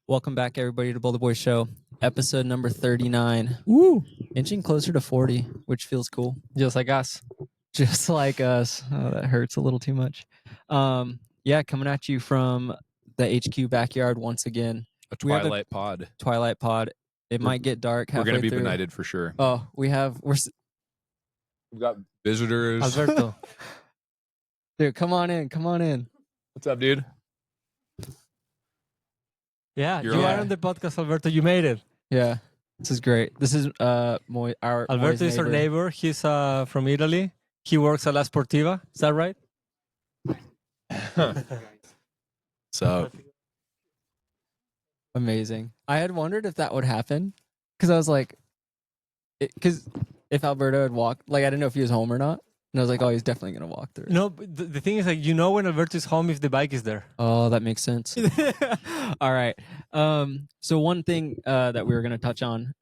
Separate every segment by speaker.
Speaker 1: Welcome back, everybody, to Boulder Boy Show, episode number 39.
Speaker 2: Woo!
Speaker 1: Inching closer to 40, which feels cool.
Speaker 2: Just like us.
Speaker 1: Just like us. Oh, that hurts a little too much. Yeah, coming at you from the HQ backyard once again.
Speaker 3: A Twilight pod.
Speaker 1: Twilight pod. It might get dark halfway
Speaker 3: We're going to be
Speaker 1: through.
Speaker 3: benighted for sure.
Speaker 1: Oh, we've
Speaker 3: got visitors.
Speaker 2: Alberto.
Speaker 1: Dude, come on in. Come on in.
Speaker 3: What's up, dude?
Speaker 2: Yeah,
Speaker 3: You're
Speaker 2: you
Speaker 3: alive.
Speaker 2: are on the podcast, Alberto. You made it.
Speaker 1: Yeah, this is great. This is our
Speaker 2: Alberto is our neighbor. He's from Italy. He works at La Sportiva. Is that right?
Speaker 3: So,
Speaker 1: Amazing. I had wondered if that would happen because I was like, because if Alberto had walked, like I didn't know if he was home or not, and I was like, oh, he's definitely gonna walk through.
Speaker 2: No, but the thing is, like, you know when Alberto is home if the bike is there.
Speaker 1: Oh, that makes sense. All right. So one thing that we were going to touch on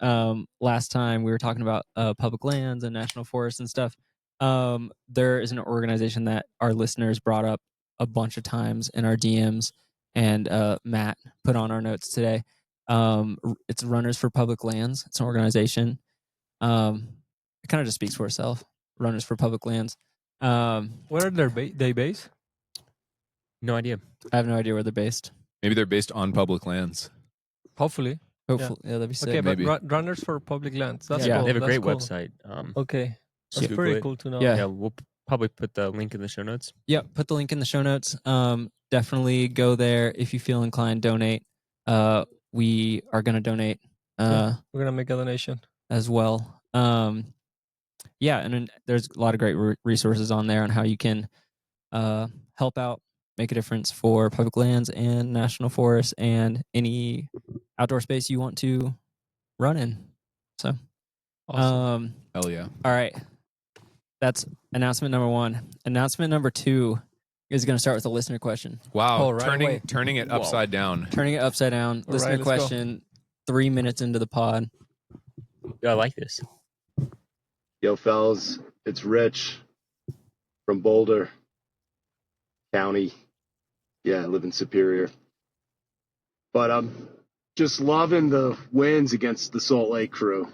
Speaker 1: last time, we were talking about public lands and national forests and stuff. There is an organization that our listeners brought up a bunch of times in our DMs, and Matt put on our notes today. It's Runners for Public Lands. It's an organization. It kind of just speaks for itself. Runners for Public Lands.
Speaker 2: Where are they based?
Speaker 4: No idea.
Speaker 1: I have no idea where they're based.
Speaker 3: maybe they're based on public lands.
Speaker 2: Hopefully.
Speaker 1: Hopefully, yeah, that'd be sick.
Speaker 2: Okay,
Speaker 3: maybe.
Speaker 2: but Runners for Public Lands. That's
Speaker 1: Yeah,
Speaker 2: cool.
Speaker 4: They have a
Speaker 2: That's
Speaker 4: great
Speaker 2: cool.
Speaker 4: website.
Speaker 2: Okay. That's
Speaker 4: Just Google
Speaker 2: pretty
Speaker 4: it.
Speaker 2: cool to know.
Speaker 1: Yeah.
Speaker 4: Yeah, we'll probably put the link in the show notes.
Speaker 1: Yeah, put the link in the show notes. Definitely go there if you feel inclined. Donate. We are going to donate
Speaker 2: We're going to make a donation.
Speaker 1: as well. Yeah, and then there's a lot of great resources on there on how you can help out, make a difference for public lands and national forests and any outdoor space you want to run in. So,
Speaker 2: Awesome.
Speaker 3: Hell yeah.
Speaker 1: all right. That's announcement number 1. Announcement number 2 is going to start with a listener question.
Speaker 3: Wow.
Speaker 2: Oh, right away.
Speaker 3: Turning it upside down.
Speaker 1: Turning it upside down.
Speaker 2: All
Speaker 1: Listener
Speaker 2: right, let's go.
Speaker 1: question 3 minutes into the pod.
Speaker 4: Yeah, I like this.
Speaker 5: Yo, fellas, it's Rich from Boulder County. Yeah, I live in Superior. But I'm just loving the wins against the Salt Lake crew.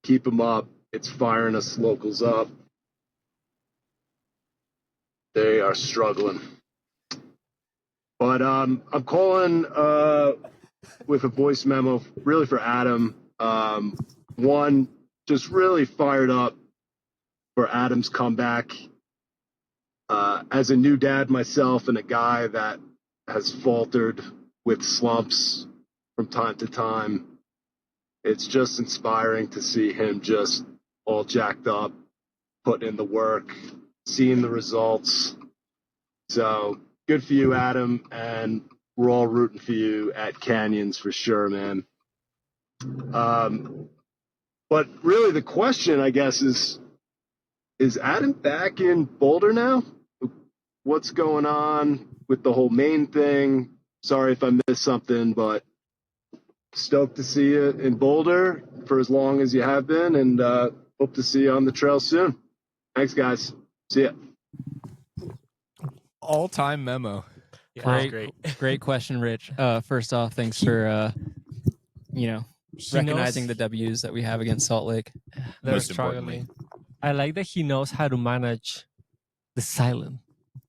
Speaker 5: Keep them up. It's firing us locals up. They are struggling. But I'm calling with a voice memo really for Adam. One, just really fired up for Adam's comeback. As a new dad myself and a guy that has faltered with slumps from time to time, it's just inspiring to see him just all jacked up, putting in the work, seeing the results. So good for you, Adam, and we're all rooting for you at Canyons for sure, man. But really the question, I guess, is Adam back in Boulder now? What's going on with the whole main thing? Sorry if I missed something, but stoked to see you in Boulder for as long as you have been, and hope to see you on the trail soon. Thanks, guys. See ya.
Speaker 3: All-time memo.
Speaker 4: Yeah,
Speaker 1: Great.
Speaker 4: great.
Speaker 1: Great question, Rich. First off, thanks for recognizing the W's that we have against Salt Lake.
Speaker 2: They're
Speaker 3: Most
Speaker 2: struggling.
Speaker 3: importantly.
Speaker 2: I like that he knows how to manage the silent.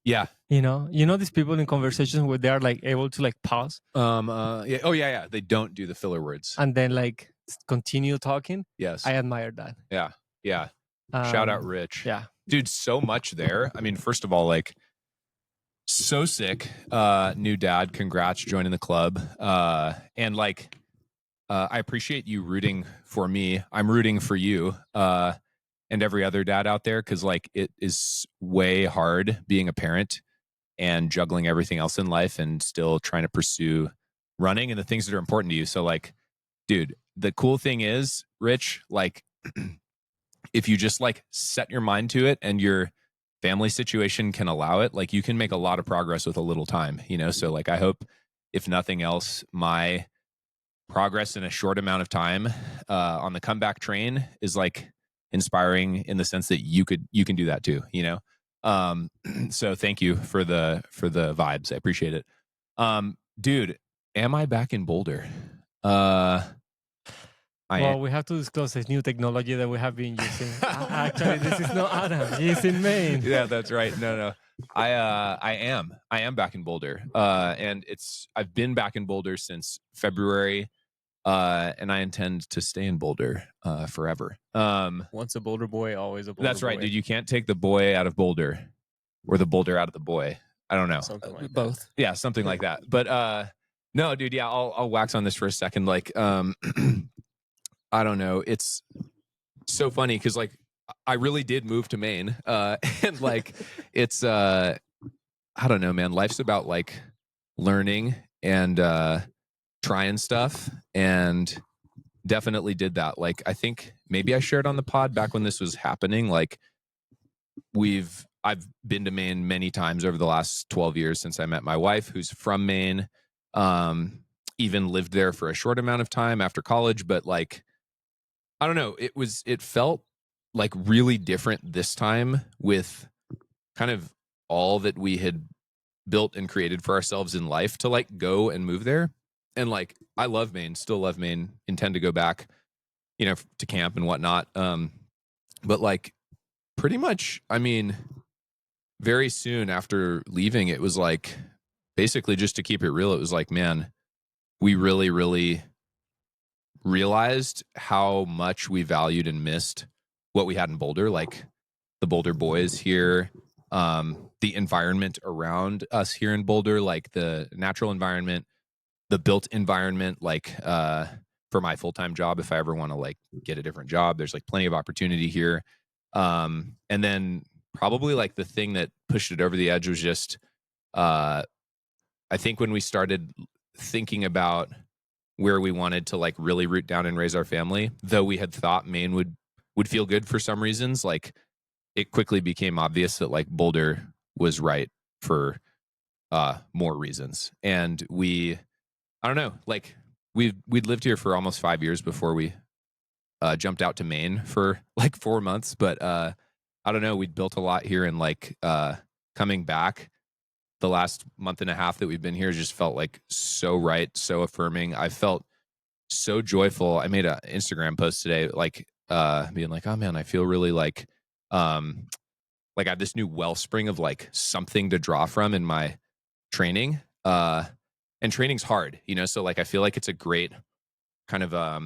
Speaker 3: Yeah.
Speaker 2: You know these people in conversations where they are like able to like pause
Speaker 3: Yeah. Oh, yeah. They don't do the filler words.
Speaker 2: and then like continue talking.
Speaker 3: Yes.
Speaker 2: I admire that.
Speaker 3: Yeah. Shout out
Speaker 2: Um,
Speaker 3: Rich.
Speaker 2: Yeah.
Speaker 3: Dude, so much there. I mean, first of all, like, so sick. New dad, congrats joining the club. And like, I appreciate you rooting for me. I'm rooting for you and every other dad out there, because like it is way hard being a parent and juggling everything else in life and still trying to pursue running and the things that are important to you. So like, dude, the cool thing is, Rich, like if you just like set your mind to it and your family situation can allow it, like you can make a lot of progress with a little time, you know? So like, I hope if nothing else, my progress in a short amount of time on the comeback train is like inspiring in the sense that you can do that too, you know? So thank you for the vibes. I appreciate it. Dude, Am I back in Boulder?
Speaker 2: Well, we have to disclose this new technology that we have been using. Actually, this is not Adam. He's in Maine.
Speaker 3: Yeah, that's right. No. I am back in Boulder. And I've been back in Boulder since February. And I intend to stay in Boulder forever.
Speaker 4: Once a Boulder boy, always a Boulder boy.
Speaker 3: That's right, dude. You can't take the boy out of Boulder or the Boulder out of the boy. I don't know.
Speaker 4: Something like that.
Speaker 1: Both.
Speaker 3: Yeah, something like that. But no, dude, yeah, I'll wax on this for a second. Like, I don't know. It's so funny because like I really did move to Maine. And like it's I don't know, man. Life's about like learning and trying stuff, and definitely did that. Like I think maybe I shared on the pod back when this was happening. Like I've been to Maine many times over the last 12 years since I met my wife, who's from Maine. Even lived there for a short amount of time after college, but like I don't know, it felt like really different this time with kind of all that we had built and created for ourselves in life to like go and move there. And like I love Maine, still love Maine, intend to go back, you know, to camp and whatnot. But like pretty much, I mean, very soon after leaving, it was like basically, just to keep it real, it was like, man, we really, really realized how much we valued and missed what we had in Boulder, like the Boulder boys here, the environment around us here in Boulder, like the natural environment, the built environment, like for my full-time job, if I ever want to like get a different job, there's like plenty of opportunity here. And then probably like the thing that pushed it over the edge was just I think when we started thinking about where we wanted to like really root down and raise our family, though we had thought Maine would feel good for some reasons, like it quickly became obvious that like Boulder was right for more reasons. And I don't know, like we'd lived here for almost 5 years before we jumped out to Maine for like 4 months. But I don't know, we'd built a lot here, and like coming back the last month and a half that we've been here just felt like so right, so affirming. I felt so joyful. I made an Instagram post today, like being like, oh man, I feel really like I have this new wellspring of like something to draw from in my training. And training's hard, you know, so like I feel like it's a great kind of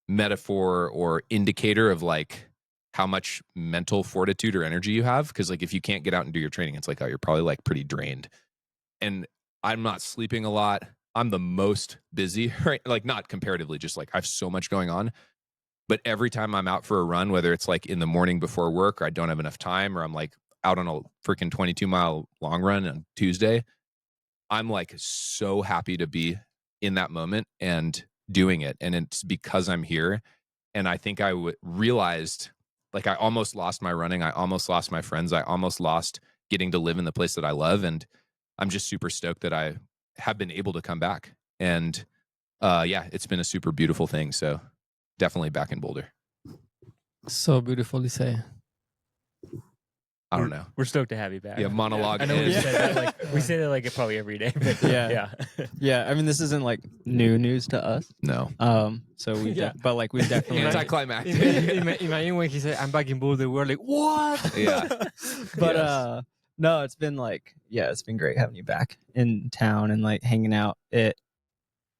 Speaker 3: metaphor or indicator of like how much mental fortitude or energy you have. Cause like if you can't get out and do your training, it's like, oh, you're probably like pretty drained. And I'm not sleeping a lot. I'm the most busy, right? Like not comparatively, just like I have so much going on. But every time I'm out for a run, whether it's like in the morning before work or I don't have enough time, or I'm like out on a freaking 22-mile long run on Tuesday, I'm like so happy to be in that moment and doing it. And it's because I'm here. And I think I realized like I almost lost my running. I almost lost my friends. I almost lost getting to live in the place that I love. And I'm just super stoked that I have been able to come back. And yeah, it's been a super beautiful thing. So definitely back in Boulder.
Speaker 2: So beautifully said.
Speaker 3: I don't know.
Speaker 4: We're stoked to have you back.
Speaker 3: Yeah, monologue.
Speaker 4: I know we
Speaker 3: is-
Speaker 4: say that like we say that like probably every day. But
Speaker 1: Yeah.
Speaker 4: yeah.
Speaker 1: Yeah, I mean, this isn't like new news to us.
Speaker 3: No.
Speaker 1: So we,
Speaker 2: Yeah.
Speaker 1: but like we definitely,
Speaker 3: Anticlimactic.
Speaker 2: Imagine when he said, I'm back in Boulder, we're like, what?
Speaker 3: Yeah.
Speaker 1: but
Speaker 3: Yes.
Speaker 1: no, it's been like, yeah, it's been great having you back in town and like hanging out. It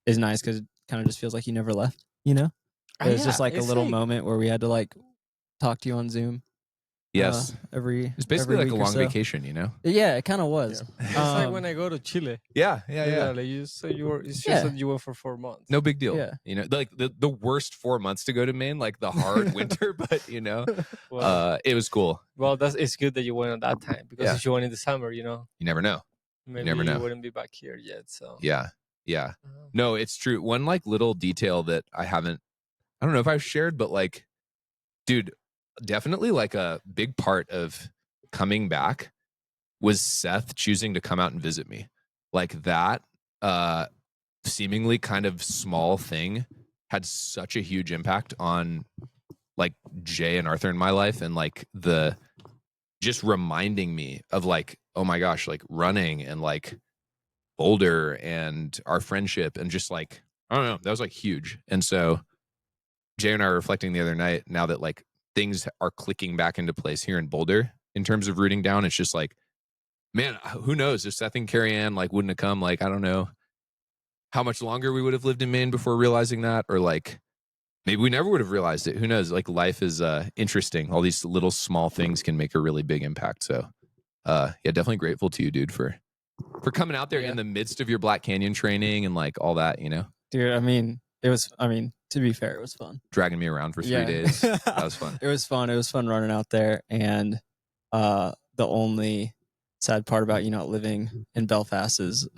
Speaker 1: is nice because it kind of just feels like you never left. You know, it was just like a little moment where we had to like talk to you on Zoom.
Speaker 3: Yes.
Speaker 1: Every
Speaker 3: It's basically
Speaker 1: every
Speaker 3: like a
Speaker 1: week or
Speaker 3: long
Speaker 1: so.
Speaker 3: vacation, you know?
Speaker 1: Yeah, it kind of was.
Speaker 2: It's like when I go to Chile.
Speaker 3: Yeah.
Speaker 2: Like you said you were, it's just
Speaker 1: Yeah.
Speaker 2: that you went for 4 months.
Speaker 3: No big deal.
Speaker 1: Yeah.
Speaker 3: You know, like the worst 4 months to go to Maine, like the hard winter, but you know,
Speaker 2: Well,
Speaker 3: it was cool.
Speaker 2: it's good that you went at that time because
Speaker 3: Yeah.
Speaker 2: if you went in the summer, you know,
Speaker 3: You never know.
Speaker 2: maybe
Speaker 3: never know.
Speaker 2: you wouldn't be back here yet. So
Speaker 3: Yeah. No, it's true. One like little detail that I don't know if I've shared, but like, dude, definitely like a big part of coming back was Seth choosing to come out and visit me. Like that seemingly kind of small thing had such a huge impact on like Jay and Arthur in my life, and like the just reminding me of like, oh my gosh, like running and like Boulder and our friendship, and just like, I don't know, that was like huge. And so Jay and I were reflecting the other night, now that like things are clicking back into place here in Boulder in terms of rooting down, it's just like, man, who knows if Seth and Carrie Ann like wouldn't have come, like, I don't know how much longer we would have lived in Maine before realizing that, or like maybe we never would have realized it. Who knows? Like, life is interesting. All these little small things can make a really big impact. So yeah, definitely grateful to you, dude, for coming out there in the midst of your Black Canyon training and like all that, you know?
Speaker 1: Dude, to be fair, it was fun.
Speaker 3: Dragging me around for 3 days. That was fun.
Speaker 1: It was fun. It was fun running out there. And the only sad part about, living in Belfast is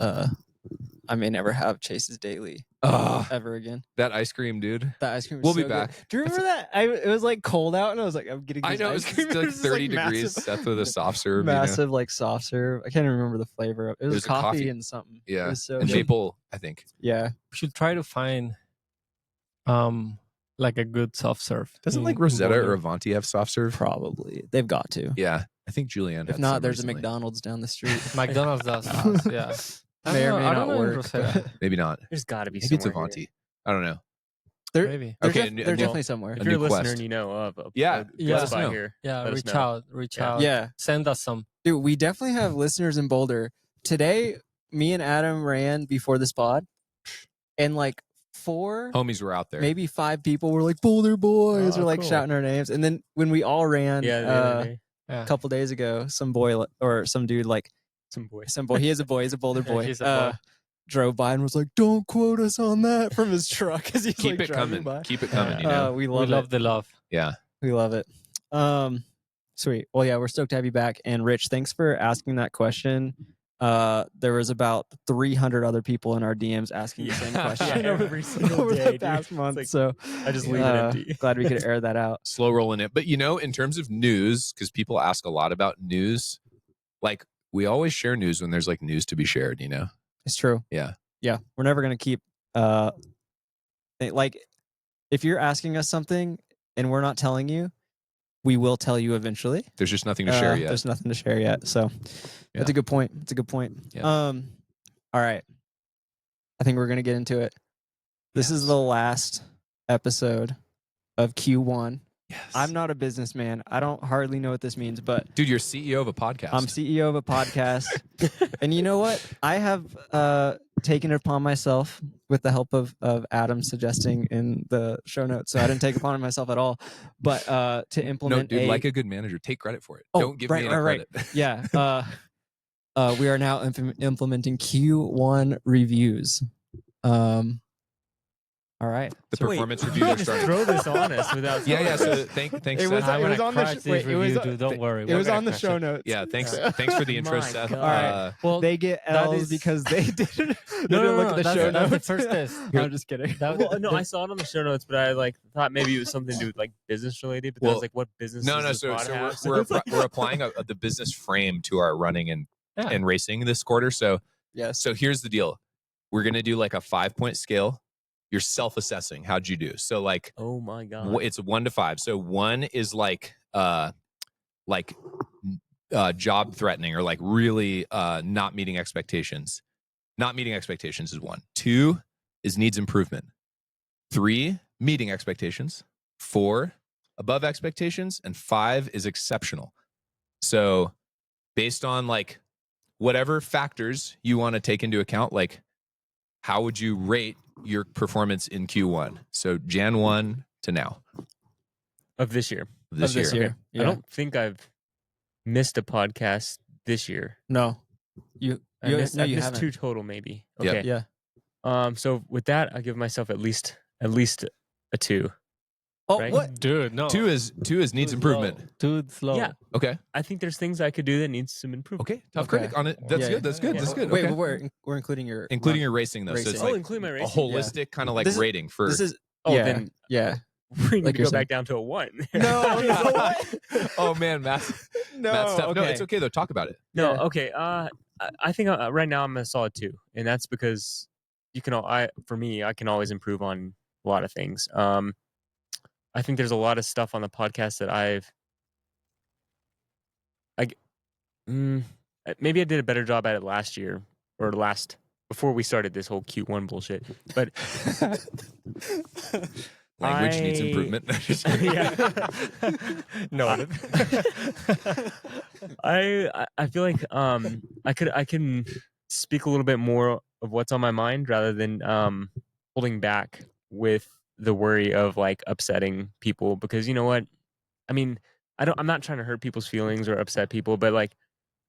Speaker 1: I may never have Chase's Daily ever again.
Speaker 3: That ice cream, dude.
Speaker 1: That ice cream was
Speaker 3: We'll
Speaker 1: so
Speaker 3: be back.
Speaker 1: Good. Do you remember that? It was like cold out and I was like, I'm getting this
Speaker 3: I know,
Speaker 1: ice
Speaker 3: it's
Speaker 1: cream.
Speaker 3: like
Speaker 1: It was
Speaker 3: 30 degrees.
Speaker 1: massive,
Speaker 3: Seth with a soft serve.
Speaker 1: massive like soft serve. I can't even remember the flavor of it. It was
Speaker 3: was a
Speaker 1: coffee,
Speaker 3: coffee.
Speaker 1: and something.
Speaker 3: Yeah.
Speaker 1: It was so
Speaker 3: And
Speaker 1: good.
Speaker 3: maple, I think.
Speaker 1: Yeah.
Speaker 2: We should try to find like a good soft serve.
Speaker 3: Doesn't like
Speaker 2: in
Speaker 3: Rosetta
Speaker 2: Boulder.
Speaker 3: or Avanti have soft serve?
Speaker 1: Probably. They've got to.
Speaker 3: Yeah. I think Julianne
Speaker 1: If
Speaker 3: had
Speaker 1: not,
Speaker 3: some
Speaker 1: there's
Speaker 3: recently.
Speaker 1: a McDonald's down the street.
Speaker 2: McDonald's does us, yeah.
Speaker 1: May or may
Speaker 2: I don't
Speaker 1: not
Speaker 2: know in
Speaker 1: work.
Speaker 2: Rosetta.
Speaker 3: Maybe not.
Speaker 4: There's got to be
Speaker 3: Maybe it's
Speaker 4: somewhere
Speaker 3: Avanti.
Speaker 4: here.
Speaker 3: I don't know.
Speaker 1: They're,
Speaker 2: Maybe.
Speaker 1: they're,
Speaker 3: Okay,
Speaker 1: def-
Speaker 3: and-
Speaker 1: they're
Speaker 3: well,
Speaker 1: definitely somewhere.
Speaker 3: a
Speaker 4: If you're a
Speaker 3: new
Speaker 4: listener
Speaker 3: quest.
Speaker 4: and you know of a
Speaker 3: Yeah,
Speaker 2: let
Speaker 3: us
Speaker 4: spot
Speaker 3: know.
Speaker 4: here,
Speaker 2: Yeah,
Speaker 4: let us
Speaker 2: reach
Speaker 4: know.
Speaker 2: out. Reach out.
Speaker 1: Yeah.
Speaker 2: Send us some.
Speaker 1: Dude, we definitely have listeners in Boulder. Today, me and Adam ran before the spot, and like 4,
Speaker 3: Homies were out there.
Speaker 1: maybe 5 people were like, Boulder boys,
Speaker 4: Oh,
Speaker 1: or like
Speaker 4: cool.
Speaker 1: shouting our names. And then when we all ran
Speaker 4: Yeah, the other day.
Speaker 2: Yeah.
Speaker 1: a couple days ago, some boy or some dude, like
Speaker 4: Some boy.
Speaker 1: some boy, he is a boy, he's a Boulder
Speaker 2: Yeah,
Speaker 1: boy,
Speaker 2: he's a boy.
Speaker 1: drove by and was like, don't quote us on that, from his truck as he's
Speaker 3: Keep
Speaker 1: like
Speaker 3: it
Speaker 1: driving
Speaker 3: coming.
Speaker 1: by.
Speaker 3: Keep it coming, you know?
Speaker 1: We
Speaker 2: We
Speaker 1: love
Speaker 2: love
Speaker 1: it.
Speaker 2: the love.
Speaker 3: Yeah.
Speaker 1: We love it. Sweet. Well, yeah, we're stoked to have you back. And Rich, thanks for asking that question. There was about 300 other people in our DMs asking the same
Speaker 4: Yeah,
Speaker 1: question
Speaker 4: every single
Speaker 1: over
Speaker 4: day,
Speaker 1: the
Speaker 4: dude.
Speaker 1: past
Speaker 4: It's
Speaker 1: month.
Speaker 4: like,
Speaker 1: So
Speaker 4: I just leave it empty.
Speaker 1: glad we could air that out.
Speaker 3: Slow rolling it. But, you know, in terms of news, because people ask a lot about news, like, we always share news when there's like news to be shared, you know?
Speaker 1: It's true.
Speaker 3: Yeah.
Speaker 1: Yeah. We're never going to keep, like, if you're asking us something and we're not telling you, we will tell you eventually.
Speaker 3: There's just nothing to share yet.
Speaker 1: There's nothing to share yet. So that's a good point. It's a good point.
Speaker 3: Yeah.
Speaker 1: All right. I think we're going to get into it. This is the last episode of Q1.
Speaker 3: Yes.
Speaker 1: I'm not a businessman. I don't hardly know what this means, but
Speaker 3: Dude, you're CEO of a podcast.
Speaker 1: I'm CEO of a podcast. And you know what? I have taken it upon myself with the help of Adam suggesting in the show notes. So I didn't take it upon myself at all. But to
Speaker 3: No,
Speaker 1: implement
Speaker 3: dude, like a good manager, take credit for it.
Speaker 1: Oh,
Speaker 3: Don't give
Speaker 1: right,
Speaker 3: me any
Speaker 1: right,
Speaker 3: credit.
Speaker 1: yeah. We are now implementing Q1 reviews. All right.
Speaker 3: The
Speaker 4: So wait,
Speaker 3: performance
Speaker 4: you
Speaker 3: reviews are
Speaker 4: just
Speaker 3: starting.
Speaker 4: throw this on us without.
Speaker 3: Yeah.
Speaker 4: telling
Speaker 3: So
Speaker 4: us.
Speaker 3: thanks.
Speaker 1: It was-
Speaker 3: Seth.
Speaker 2: I'm
Speaker 1: it
Speaker 2: gonna
Speaker 1: on the
Speaker 2: crush
Speaker 1: sh-
Speaker 2: this
Speaker 1: wait, it was-
Speaker 2: review, dude. Don't worry.
Speaker 1: It
Speaker 2: We're
Speaker 1: was
Speaker 2: gonna
Speaker 1: on the
Speaker 2: crush
Speaker 1: show
Speaker 2: it.
Speaker 1: notes.
Speaker 3: Yeah, thanks for the intro,
Speaker 4: My
Speaker 3: Seth.
Speaker 4: God.
Speaker 1: All right.
Speaker 2: Well,
Speaker 1: They get
Speaker 2: that
Speaker 1: L's
Speaker 2: is-
Speaker 1: because they didn't,
Speaker 2: No,
Speaker 1: look at the
Speaker 2: that's
Speaker 1: show
Speaker 2: the
Speaker 1: notes.
Speaker 2: first test.
Speaker 1: I'm just kidding.
Speaker 2: That-
Speaker 4: Well, no, I saw it on the show notes, but I like thought maybe it was something to do with like business related. But then I
Speaker 3: Well,
Speaker 4: was like, what business?
Speaker 3: No.
Speaker 4: Does this
Speaker 3: So
Speaker 4: pod have?
Speaker 3: we're applying the business frame to our running
Speaker 2: Yeah.
Speaker 3: and racing this quarter. So
Speaker 1: Yes.
Speaker 3: here's the deal. We're gonna do like a 5-point scale. You're self-assessing. How'd you do? So like
Speaker 4: Oh my god!
Speaker 3: it's 1 to 5. So 1 is like job threatening or like really not meeting expectations. Not meeting expectations is 1. 2 is needs improvement. 3, meeting expectations. 4, above expectations. And 5 is exceptional. So based on like whatever factors you want to take into account, like how would you rate your performance in Q1? So Jan 1 to now
Speaker 4: Of this year.
Speaker 3: of this
Speaker 1: Of this
Speaker 3: year.
Speaker 1: year. Yeah.
Speaker 4: I don't think I've missed a podcast this year.
Speaker 1: No. You
Speaker 4: I missed,
Speaker 1: no,
Speaker 4: I've
Speaker 1: you
Speaker 4: missed
Speaker 1: haven't.
Speaker 4: 2 total, maybe.
Speaker 3: Yep.
Speaker 4: Okay.
Speaker 1: Yeah.
Speaker 4: So with that, I give myself at least a 2.
Speaker 1: Oh,
Speaker 4: Right?
Speaker 1: what?
Speaker 2: Dude, no.
Speaker 3: 2 is needs improvement.
Speaker 2: Dude, slow.
Speaker 4: Yeah.
Speaker 3: Okay.
Speaker 4: I think there's things I could do that needs some improvement.
Speaker 3: Okay. Tough
Speaker 1: Okay.
Speaker 3: critic on it. That's
Speaker 1: Yeah,
Speaker 3: good. That's good.
Speaker 4: yeah.
Speaker 3: That's good.
Speaker 1: Wait,
Speaker 3: Okay.
Speaker 1: but we're including your
Speaker 3: Including your racing though. So
Speaker 1: Racing.
Speaker 3: it's
Speaker 4: Oh,
Speaker 3: like
Speaker 4: include my
Speaker 3: a
Speaker 4: racing.
Speaker 3: holistic kind of like
Speaker 1: This is-
Speaker 3: rating for
Speaker 1: This is
Speaker 4: Oh,
Speaker 1: yeah,
Speaker 4: then
Speaker 1: yeah.
Speaker 4: we need
Speaker 1: Like
Speaker 4: to
Speaker 1: you're
Speaker 4: go
Speaker 1: saying.
Speaker 4: back down to a 1.
Speaker 1: No, no, what?
Speaker 3: Oh man, Matt's
Speaker 1: No,
Speaker 3: Matt's tough. No,
Speaker 1: okay.
Speaker 3: it's okay though. Talk about it.
Speaker 4: No,
Speaker 1: Yeah.
Speaker 4: okay. I think right now I'm a solid 2, and that's because you can. For me, I can always improve on a lot of things. I think there's a lot of stuff on the podcast that maybe I did a better job at it last year or last before we started this whole Q1 bullshit. But
Speaker 3: Language needs improvement.
Speaker 4: yeah. No. I feel like I can speak a little bit more of what's on my mind rather than holding back with the worry of like upsetting people, because you know what? I mean, I'm not trying to hurt people's feelings or upset people, but like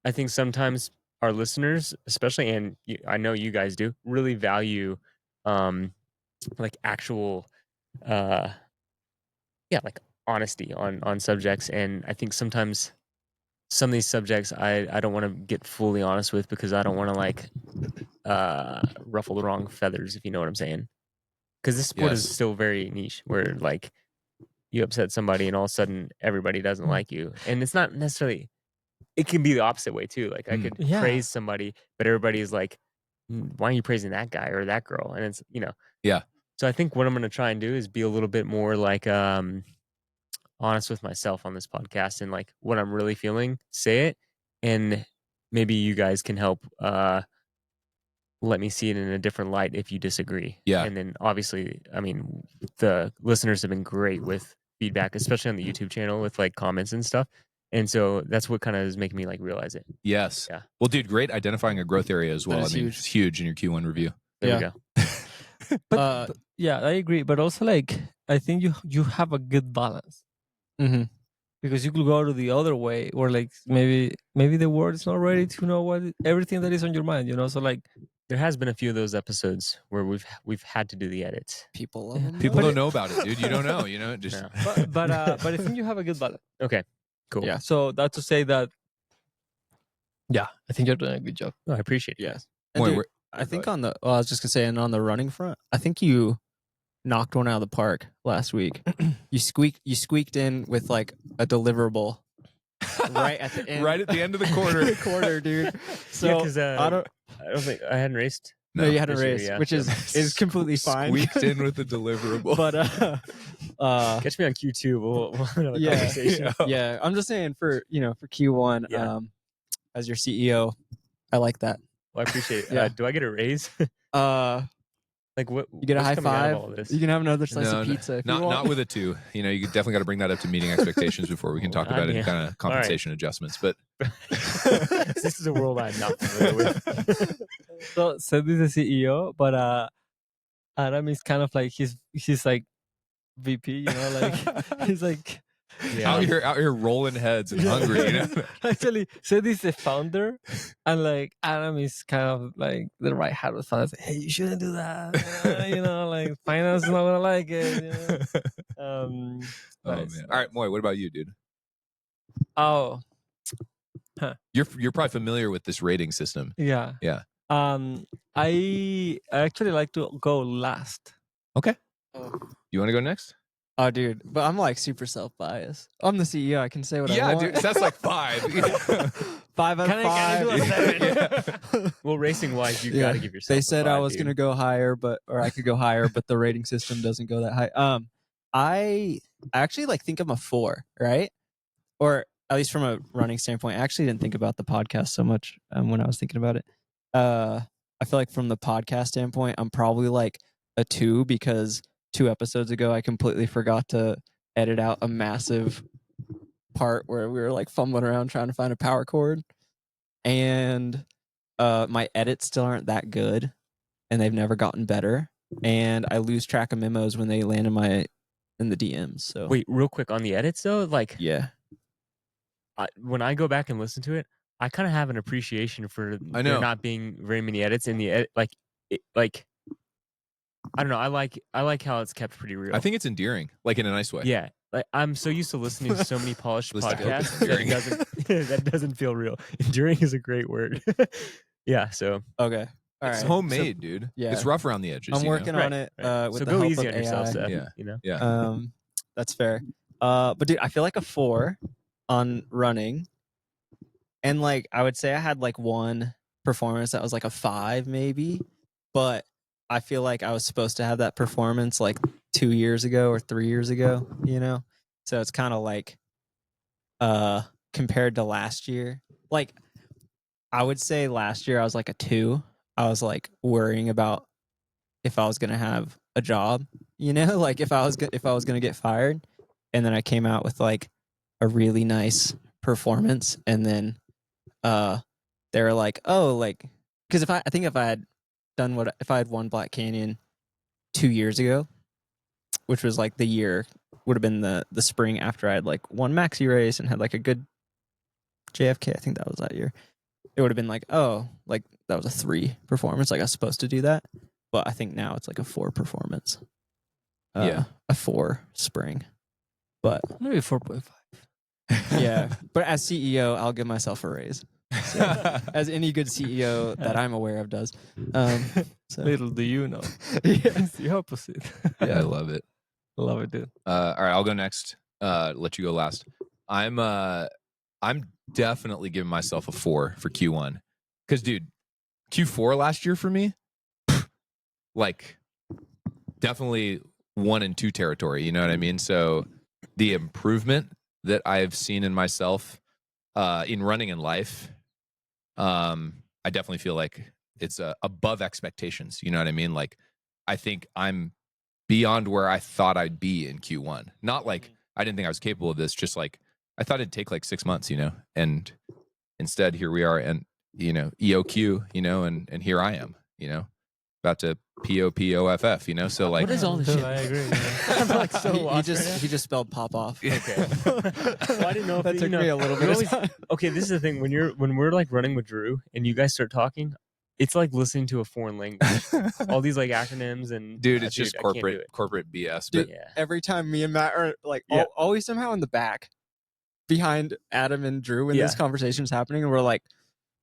Speaker 4: I think sometimes our listeners, especially, and I know you guys do, really value like actual like honesty on subjects. And I think sometimes some of these subjects I don't want to get fully honest with, because I don't want to like ruffle the wrong feathers, if you know what I'm saying. Because this sport is
Speaker 3: Yes.
Speaker 4: still very niche, where like you upset somebody and all of a sudden everybody doesn't like you. And it's not necessarily, it can be the opposite way too. Like I could
Speaker 2: Yeah.
Speaker 4: praise somebody, but everybody is like, why are you praising that guy or that girl? And it's,
Speaker 3: Yeah.
Speaker 4: So I think what I'm going to try and do is be a little bit more like honest with myself on this podcast, and like what I'm really feeling, say it. And maybe you guys can help let me see it in a different light if you disagree.
Speaker 3: Yeah.
Speaker 4: And then obviously, I mean, the listeners have been great with feedback, especially on the YouTube channel with like comments and stuff. And so that's what kind of is making me like realize it.
Speaker 3: Yes.
Speaker 4: Yeah.
Speaker 3: Well, dude, great identifying a growth area as well.
Speaker 1: That is huge.
Speaker 3: It's huge in your Q1 review.
Speaker 4: There we go.
Speaker 2: But yeah, I agree. But also, like, I think you have a good balance,
Speaker 1: Mhm.
Speaker 2: because you could go to the other way, where like maybe the world is not ready to know everything that is on your mind. So like,
Speaker 4: There has been a few of those episodes where we've had to do the edits.
Speaker 1: People love
Speaker 2: Yeah.
Speaker 1: them.
Speaker 3: People
Speaker 2: But
Speaker 3: don't know about it, dude. You don't know. Just
Speaker 4: No.
Speaker 2: but I think you have a good balance.
Speaker 4: Okay. Cool.
Speaker 1: Yeah.
Speaker 2: So that's to say that, yeah, I think you're doing a good job.
Speaker 4: No, I appreciate it.
Speaker 1: Yeah.
Speaker 4: Guys.
Speaker 1: And
Speaker 3: Boy,
Speaker 1: dude,
Speaker 3: we're-
Speaker 1: I think I was just gonna say, and on the running front, I think you knocked one out of the park last week. You squeaked in with like a deliverable right at the end.
Speaker 3: right at the end of the quarter.
Speaker 1: the quarter, dude. So
Speaker 4: because
Speaker 1: I don't.
Speaker 4: I don't think I hadn't raced.
Speaker 1: No, you hadn't
Speaker 4: this year,
Speaker 1: raced,
Speaker 4: yeah,
Speaker 1: which
Speaker 4: so-
Speaker 1: is completely fine.
Speaker 3: Squeaked in with the deliverable.
Speaker 1: But
Speaker 4: Catch me on Q2. We'll have another
Speaker 1: Yeah.
Speaker 4: conversation.
Speaker 1: yeah, I'm just saying for Q1,
Speaker 4: Yeah.
Speaker 1: as your CEO, I like that.
Speaker 4: Well, I appreciate it.
Speaker 1: Yeah.
Speaker 4: Do I get a raise? Like what?
Speaker 1: You get a
Speaker 4: what's
Speaker 1: high
Speaker 4: coming out of
Speaker 1: five.
Speaker 4: all this?
Speaker 1: You can have another slice
Speaker 3: No,
Speaker 1: of pizza if
Speaker 3: not
Speaker 1: you want.
Speaker 3: not with a 2. You definitely got to bring that up to meeting expectations before we can talk about any
Speaker 4: Goddamn.
Speaker 3: kind of compensation adjustments. But
Speaker 4: This is a world I'm not familiar with.
Speaker 2: So Seth is the CEO, but Adam is kind of like he's like VP, like he's like
Speaker 3: out here rolling heads and hungry.
Speaker 2: Actually, Seth is the founder, and like Adam is kind of like the right hand of finance. Hey, you shouldn't do that. Like finance is not gonna like it.
Speaker 3: Oh
Speaker 2: Nice.
Speaker 3: man! All right, Moy. What about you, dude?
Speaker 2: Oh,
Speaker 3: You're probably familiar with this rating system.
Speaker 2: yeah.
Speaker 3: Yeah.
Speaker 2: I actually like to go last.
Speaker 3: Okay.
Speaker 1: Oh.
Speaker 3: You want to go next?
Speaker 1: Oh, dude, but I'm like super self-biased. I'm the CEO. I can say what I
Speaker 3: Yeah,
Speaker 1: want.
Speaker 3: dude. That's like 5.
Speaker 1: 5 out of 5.
Speaker 2: Can I do a 7?
Speaker 4: Well, racing wise, you
Speaker 1: Yeah.
Speaker 4: got to give yourself.
Speaker 1: They
Speaker 4: a
Speaker 1: said I
Speaker 4: 5,
Speaker 1: was
Speaker 4: dude.
Speaker 1: going to go higher, or I could go higher, but the rating system doesn't go that high. I actually like think I'm a 4, right? Or at least from a running standpoint. I actually didn't think about the podcast so much when I was thinking about it. I feel like from the podcast standpoint, I'm probably like a 2, because 2 episodes ago I completely forgot to edit out a massive part where we were like fumbling around trying to find a power cord, and my edits still aren't that good, and they've never gotten better, and I lose track of memos when they land in the DMs. So
Speaker 4: Wait, real quick on the edits though, like
Speaker 1: yeah,
Speaker 4: when I go back and listen to it, I kind of have an appreciation for
Speaker 3: I
Speaker 4: there
Speaker 3: know.
Speaker 4: not being very many edits in the edit. Like I don't know. I like how it's kept pretty real.
Speaker 3: I think it's endearing, like in a nice way.
Speaker 4: Yeah, like I'm so used to listening to so many polished
Speaker 3: Listen, I hope it's
Speaker 4: podcasts that it
Speaker 3: endearing.
Speaker 4: doesn't that doesn't feel real. Enduring is a great word. Yeah, so
Speaker 1: okay, all
Speaker 3: It's
Speaker 1: right.
Speaker 3: homemade, dude.
Speaker 1: yeah.
Speaker 3: It's rough around the edges.
Speaker 1: I'm working
Speaker 4: Right,
Speaker 1: on it
Speaker 4: right.
Speaker 1: with
Speaker 4: so
Speaker 1: the
Speaker 4: go
Speaker 1: help
Speaker 4: easy
Speaker 1: of
Speaker 4: on yourself,
Speaker 1: AI.
Speaker 4: Seth.
Speaker 3: Yeah.
Speaker 4: You know.
Speaker 3: Yeah.
Speaker 1: That's fair. But dude, I feel like a 4 on running, and like I would say I had like one performance that was like a 5 maybe, but I feel like I was supposed to have that performance like 2 years ago or 3 years ago, so it's kind of like compared to last year, like I would say last year I was like a 2, I was like worrying about if I was gonna have a job, like if I was gonna get fired, and then I came out with like a really nice performance, and then they were like, oh, like because I think if I had won Black Canyon 2 years ago, which was like the year would have been the spring after I had like won maxi race and had like a good JFK, I think that was that year. It would have been like, oh, like that was a 3 performance, like I was supposed to do that. But I think now it's like a 4 performance.
Speaker 3: Yeah.
Speaker 1: A 4 spring. But
Speaker 2: Maybe 4.5.
Speaker 1: yeah, but as CEO, I'll give myself a raise. So, as any good CEO that I'm aware of does. So.
Speaker 2: Little do you know.
Speaker 1: Yeah.
Speaker 2: It's the opposite.
Speaker 3: Yeah, I love it.
Speaker 2: Love it, dude.
Speaker 3: All right, I'll go next. Let you go last. I'm definitely giving myself a 4 for Q1 because, dude, Q4 last year for me, like, definitely 1 and 2 territory. You know what I mean? So the improvement that I've seen in myself, in running in life, I definitely feel like it's above expectations. You know what I mean? Like, I think I'm beyond where I thought I'd be in Q1. Not like I didn't think I was capable of this, just like I thought it'd take like 6 months, and instead here we are and, EOQ, and here I am, about to POPOFF, so like,
Speaker 1: What is all this
Speaker 2: Dude,
Speaker 1: shit?
Speaker 2: I agree.
Speaker 4: I'm like so
Speaker 1: he
Speaker 4: lost
Speaker 1: just
Speaker 4: right now.
Speaker 1: he just spelled pop off.
Speaker 4: Okay. Well, I didn't know if
Speaker 1: That
Speaker 4: you
Speaker 1: took
Speaker 4: know,
Speaker 1: me a little
Speaker 4: you
Speaker 1: bit of
Speaker 4: always-
Speaker 1: time.
Speaker 4: Okay, this is the thing. When we're like running with Drew and you guys start talking, it's like listening to a foreign language. All these like acronyms and
Speaker 3: dude, it's just
Speaker 4: I can't do it.
Speaker 3: corporate BS.
Speaker 1: Dude,
Speaker 3: But
Speaker 4: Yeah.
Speaker 1: every time me and Matt are like
Speaker 4: Yeah.
Speaker 1: always somehow in the back behind Adam and Drew when this
Speaker 4: Yeah.
Speaker 1: conversation's happening, and we're like,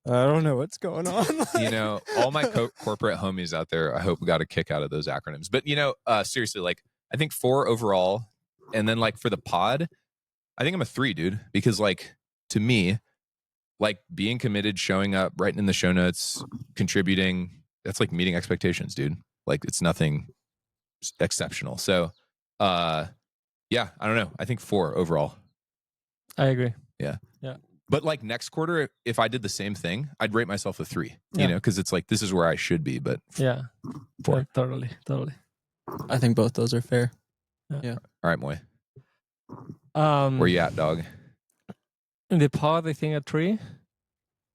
Speaker 1: I don't know what's going on.
Speaker 3: all my corporate homies out there, I hope got a kick out of those acronyms. But seriously, like I think 4 overall, and then like for the pod, I think I'm a 3, dude, because like to me, like being committed, showing up, writing in the show notes, contributing, that's like meeting expectations, dude. Like it's nothing exceptional. So, yeah, I don't know. I think 4 overall.
Speaker 2: I agree.
Speaker 3: But like next quarter, if I did the same thing, I'd rate myself a 3.
Speaker 2: Yeah.
Speaker 3: Because it's like this is where I should be. But
Speaker 2: Yeah.
Speaker 3: 4.
Speaker 2: Yeah, totally.
Speaker 1: I think both those are fair.
Speaker 3: All right, Moy,
Speaker 2: Um,
Speaker 3: where you at, dog?
Speaker 2: In the pod, I think at 3.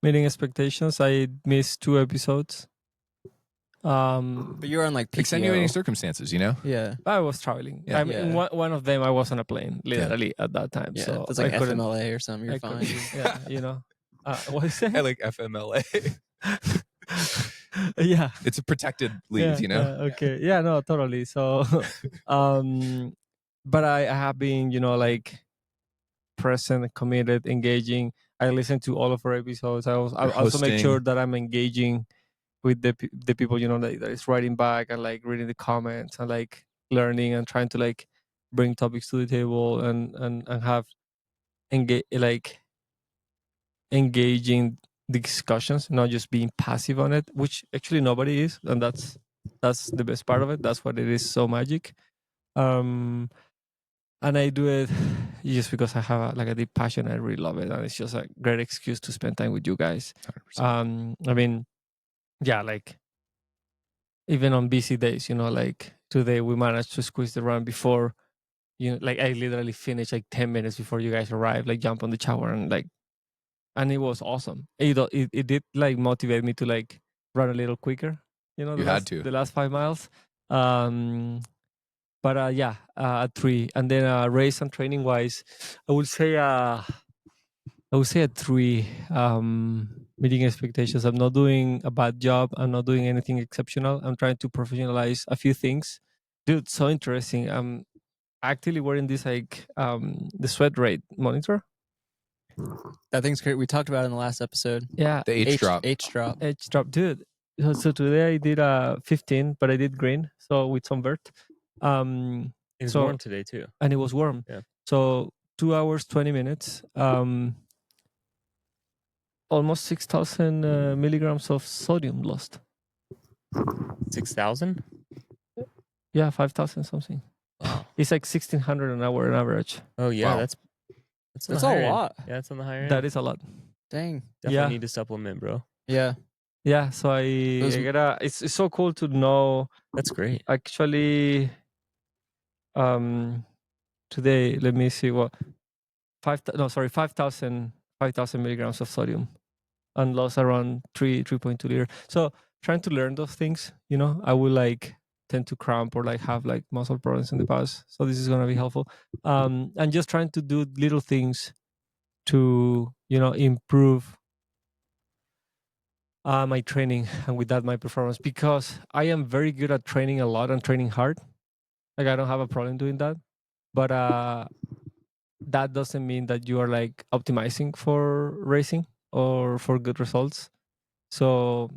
Speaker 2: Meeting expectations. I missed 2 episodes.
Speaker 1: But you're on like PTO.
Speaker 3: Extenuating circumstances,
Speaker 1: Yeah.
Speaker 2: I was traveling.
Speaker 3: Yeah.
Speaker 2: I mean,
Speaker 1: Yeah.
Speaker 2: one of them I was on a plane, literally at that time.
Speaker 1: Yeah.
Speaker 2: So
Speaker 1: If it's like
Speaker 2: I couldn't.
Speaker 1: FMLA or something, you're
Speaker 2: I
Speaker 1: fine.
Speaker 2: couldn't- yeah, what is it?
Speaker 3: I like FMLA.
Speaker 2: Yeah.
Speaker 3: It's a protected leave,
Speaker 2: Okay. Yeah, no, totally. So, but I have been, like present, committed, engaging. I listen to all of our episodes. I also make sure
Speaker 3: hosting.
Speaker 2: that I'm engaging with the people, that is writing back and like reading the comments and like learning and trying to like bring topics to the table and have engaging discussions, not just being passive on it, which actually nobody is, and that's the best part of it. That's what it is so magic. And I do it just because I have a deep passion. I really love it, and it's just a great excuse to spend time with you guys.
Speaker 3: 100%.
Speaker 2: I mean, yeah, like even on busy days, like today we managed to squeeze the run before, like I literally finished like 10 minutes before you guys arrived, like jump on the shower and it was awesome. It did like motivate me to like run a little quicker, the last 5 miles. But yeah, 3. And then race and training wise, I would say a 3. Meeting expectations. I'm not doing a bad job. I'm not doing anything exceptional. I'm trying to professionalize a few things. Dude, so interesting. I'm actually wearing this like the sweat rate monitor.
Speaker 1: That thing's great. We talked about it in the last episode.
Speaker 2: Yeah,
Speaker 3: The H drop.
Speaker 1: H drop.
Speaker 2: edge drop, dude. So today I did 15, but I did green, so with some vert.
Speaker 4: It's
Speaker 2: So-
Speaker 4: warm today too.
Speaker 2: And it was warm.
Speaker 4: Yeah.
Speaker 2: So 2 hours 20 minutes. Almost 6,000 milligrams of sodium lost.
Speaker 4: 6,000.
Speaker 2: Yeah, 5,000 something.
Speaker 4: Wow.
Speaker 2: It's like 1,600 an hour on average.
Speaker 4: Oh yeah,
Speaker 3: Wow.
Speaker 4: that's on
Speaker 1: That's
Speaker 4: the
Speaker 1: a
Speaker 4: higher end.
Speaker 1: lot.
Speaker 4: Yeah, it's on the higher end.
Speaker 2: That is a lot.
Speaker 1: Dang.
Speaker 4: Definitely
Speaker 2: yeah.
Speaker 4: need to supplement, bro.
Speaker 1: Yeah.
Speaker 2: Yeah, so I gotta. It's so cool to know.
Speaker 4: That's great.
Speaker 2: Actually, today, let me see what 5,000 milligrams of sodium and lost around 3.2 liter. So trying to learn those things, I will like tend to cramp or like have like muscle problems in the past. So this is gonna be helpful. And just trying to do little things to improve my training, and with that my performance, because I am very good at training a lot and training hard. Like I don't have a problem doing that, but that doesn't mean that you are like optimizing for racing or for good results. So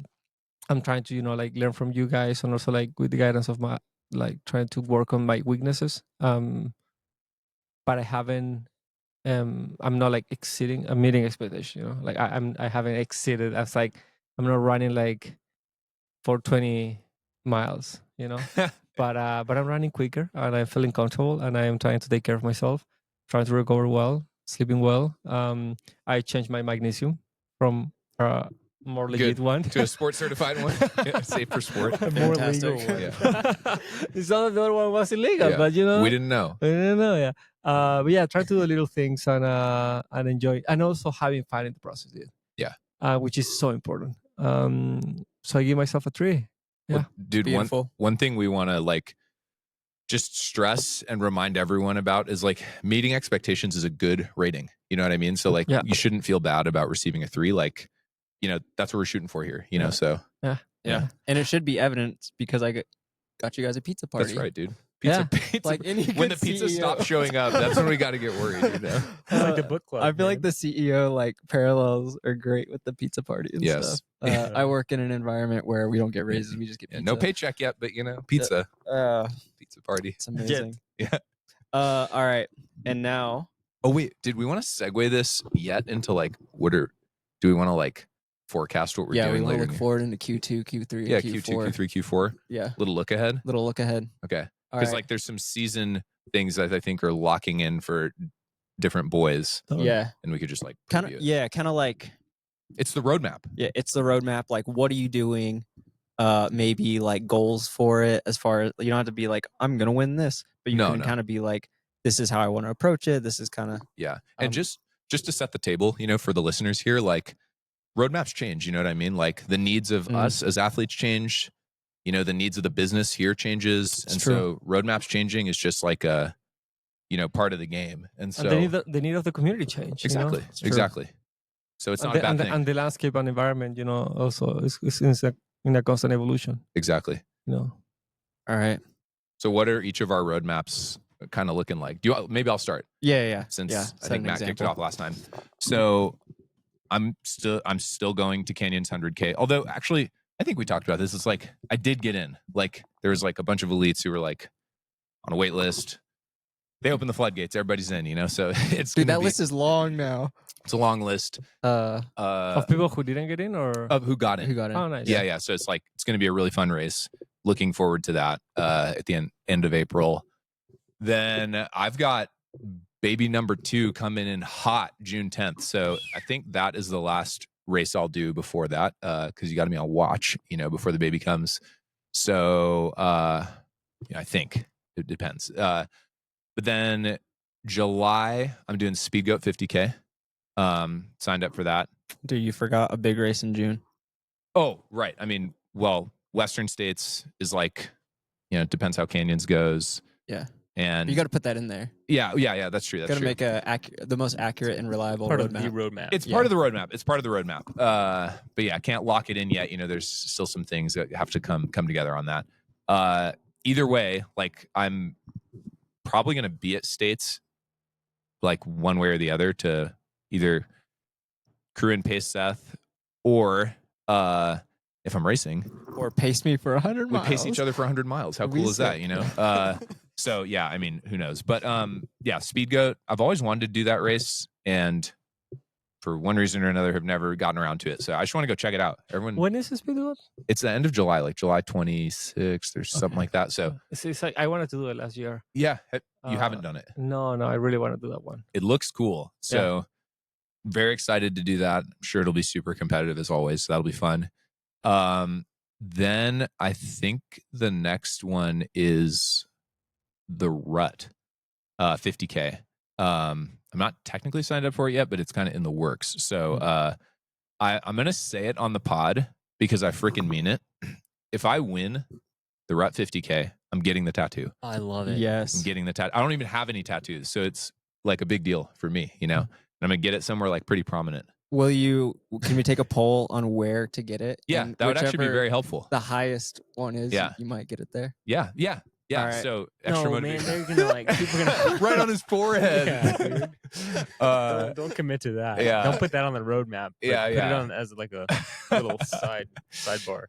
Speaker 2: I'm trying to like learn from you guys, and also like with the guidance of my like trying to work on my weaknesses. But I haven't I'm not like I'm meeting expectation, like I haven't exceeded. I was like, I'm not running like for 20 miles, but I'm running quicker and I'm feeling comfortable, and I am trying to take care of myself, trying to recover well, sleeping well. I changed my magnesium from a more legit
Speaker 3: Good.
Speaker 2: one
Speaker 3: To a sports certified one. Safe for sport.
Speaker 2: a more
Speaker 1: Fantastic.
Speaker 2: legal one.
Speaker 3: Yeah.
Speaker 2: It's not that the other one was illegal,
Speaker 3: Yeah.
Speaker 2: but
Speaker 3: We didn't know.
Speaker 2: I don't know, yeah. But yeah, try to do little things and enjoy, and also having fun in the process, dude.
Speaker 3: Yeah.
Speaker 2: Which is so important. So I give myself a 3. Yeah,
Speaker 3: Well, dude,
Speaker 1: Beautiful.
Speaker 3: one thing we want to like just stress and remind everyone about is like meeting expectations is a good rating. You know what I mean? So like
Speaker 2: Yeah.
Speaker 3: you shouldn't feel bad about receiving a 3. Like, that's what we're shooting for here,
Speaker 2: Yeah.
Speaker 3: so
Speaker 2: Yeah.
Speaker 1: And it should be evident because I got you guys a pizza party.
Speaker 3: that's right, dude.
Speaker 2: Yeah.
Speaker 3: Pizza.
Speaker 1: Like any
Speaker 3: When
Speaker 1: good
Speaker 3: the pizza
Speaker 1: CEO.
Speaker 3: stops showing up, that's when we got to get worried,
Speaker 4: It's like the book club.
Speaker 1: I feel like
Speaker 4: man.
Speaker 1: the CEO like parallels are great with the pizza party and
Speaker 3: Yes.
Speaker 1: stuff. I work in an environment where we don't get raises; we just get
Speaker 3: Yeah,
Speaker 1: pizza.
Speaker 3: no paycheck yet, but pizza. Pizza party.
Speaker 1: It's amazing.
Speaker 3: Yeah.
Speaker 1: All right, and now
Speaker 3: Oh wait, did we want to segue this yet into like do we want to like forecast what we're
Speaker 1: we
Speaker 3: doing
Speaker 1: want
Speaker 3: later?
Speaker 1: to look forward into Q2, Q3,
Speaker 3: Yeah,
Speaker 1: and
Speaker 3: Q2,
Speaker 1: Q4.
Speaker 3: Q3, Q4.
Speaker 1: Yeah,
Speaker 3: Little look ahead.
Speaker 1: little look ahead.
Speaker 3: Okay.
Speaker 1: All
Speaker 3: Because
Speaker 1: right.
Speaker 3: like there's some season things that I think are locking in for different boys,
Speaker 1: Yeah,
Speaker 3: and we could just like
Speaker 1: kind
Speaker 3: preview
Speaker 1: of.
Speaker 3: it.
Speaker 1: Yeah, kind of like
Speaker 3: It's the roadmap.
Speaker 1: yeah, it's the roadmap. Like, what are you doing? Maybe like goals for it. As far as you don't have to be like, I'm gonna win this, but you can kind of be like, this is how I want to approach it. This is kind of
Speaker 3: Yeah, and just to set the table, for the listeners here, like roadmaps change. You know what I mean? Like the needs of us as athletes change. The needs of the business here changes, and so roadmaps changing is just like a part of the game. And so
Speaker 2: the need of the community change.
Speaker 3: exactly, exactly. So it's not a bad thing.
Speaker 2: And the landscape and environment, also is in a constant evolution.
Speaker 3: Exactly.
Speaker 1: All right.
Speaker 3: So what are each of our roadmaps kind of looking like? Maybe I'll start.
Speaker 1: Yeah.
Speaker 3: Since
Speaker 1: yeah.
Speaker 3: I think Matt kicked it off last time. So I'm still going to Canyons 100K. Although actually, I think we talked about this. It's like I did get in. Like there was like a bunch of elites who were like on a wait list. They opened the floodgates. Everybody's in. So it's
Speaker 1: Dude, that list is long now.
Speaker 3: It's a long list
Speaker 2: Of people who didn't get in, or
Speaker 3: of who got in.
Speaker 1: Who got in?
Speaker 2: Oh, nice.
Speaker 3: Yeah. So it's like it's going to be a really fun race. Looking forward to that at the end of April. Then I've got baby number 2 coming in hot June 10th. So I think that is the last race I'll do before that because you got to be on watch, before the baby comes. So I think it depends. But then July, I'm doing Speed Goat 50K. Signed up for that.
Speaker 1: Dude, you forgot a big race in June.
Speaker 3: Oh, right. I mean, well, Western States is like, it depends how Canyons goes.
Speaker 1: Yeah.
Speaker 3: And
Speaker 1: you got to put that in there.
Speaker 3: Yeah, that's true. That's
Speaker 1: got to
Speaker 3: true.
Speaker 1: make the most accurate and reliable
Speaker 4: Part
Speaker 1: roadmap.
Speaker 4: of the roadmap.
Speaker 3: It's part of the roadmap. It's part of the roadmap. But yeah, I can't lock it in yet. There's still some things that have to come together on that. Either way, like I'm probably going to be at States like one way or the other to either crew and pace Seth or if I'm racing
Speaker 1: or pace me for 100 miles.
Speaker 3: We pace each other for 100 miles. How cool is that, So yeah, I mean, who knows? But yeah, Speed Goat. I've always wanted to do that race, and for one reason or another, have never gotten around to it. So I just want to go check it out. Everyone,
Speaker 2: when is the Speed Goat?
Speaker 3: It's the end of July, like July 26th or something like that. So
Speaker 2: it's like I wanted to do it last year.
Speaker 3: Yeah, you haven't done it.
Speaker 2: No, I really want to do that one.
Speaker 3: It looks cool. So very excited to do that. I'm sure it'll be super competitive as always. So that'll be fun. Then I think the next one is the Rut, 50K. I'm not technically signed up for it yet, but it's kind of in the works. So I'm gonna say it on the pod because I freaking mean it. If I win the Rut 50K, I'm getting the tattoo.
Speaker 4: I love it.
Speaker 3: I'm
Speaker 1: Yes.
Speaker 3: getting the tattoo. I don't even have any tattoos, so it's like a big deal for me, you know. And I'm gonna get it somewhere like pretty prominent.
Speaker 1: Can we take a poll on where to get it?
Speaker 3: Yeah,
Speaker 1: And
Speaker 3: that would actually be
Speaker 1: whichever
Speaker 3: very helpful.
Speaker 1: the highest one is,
Speaker 3: Yeah.
Speaker 1: you might get it there.
Speaker 3: Yeah.
Speaker 1: All right.
Speaker 3: So extra
Speaker 4: No, man,
Speaker 3: motivation.
Speaker 4: they're gonna like people are gonna
Speaker 3: right on his forehead.
Speaker 4: Yeah, dude. Don't commit to that.
Speaker 3: yeah.
Speaker 4: Don't put that on the roadmap. But
Speaker 3: Yeah,
Speaker 4: put
Speaker 3: yeah.
Speaker 4: it on as like a little sidebar.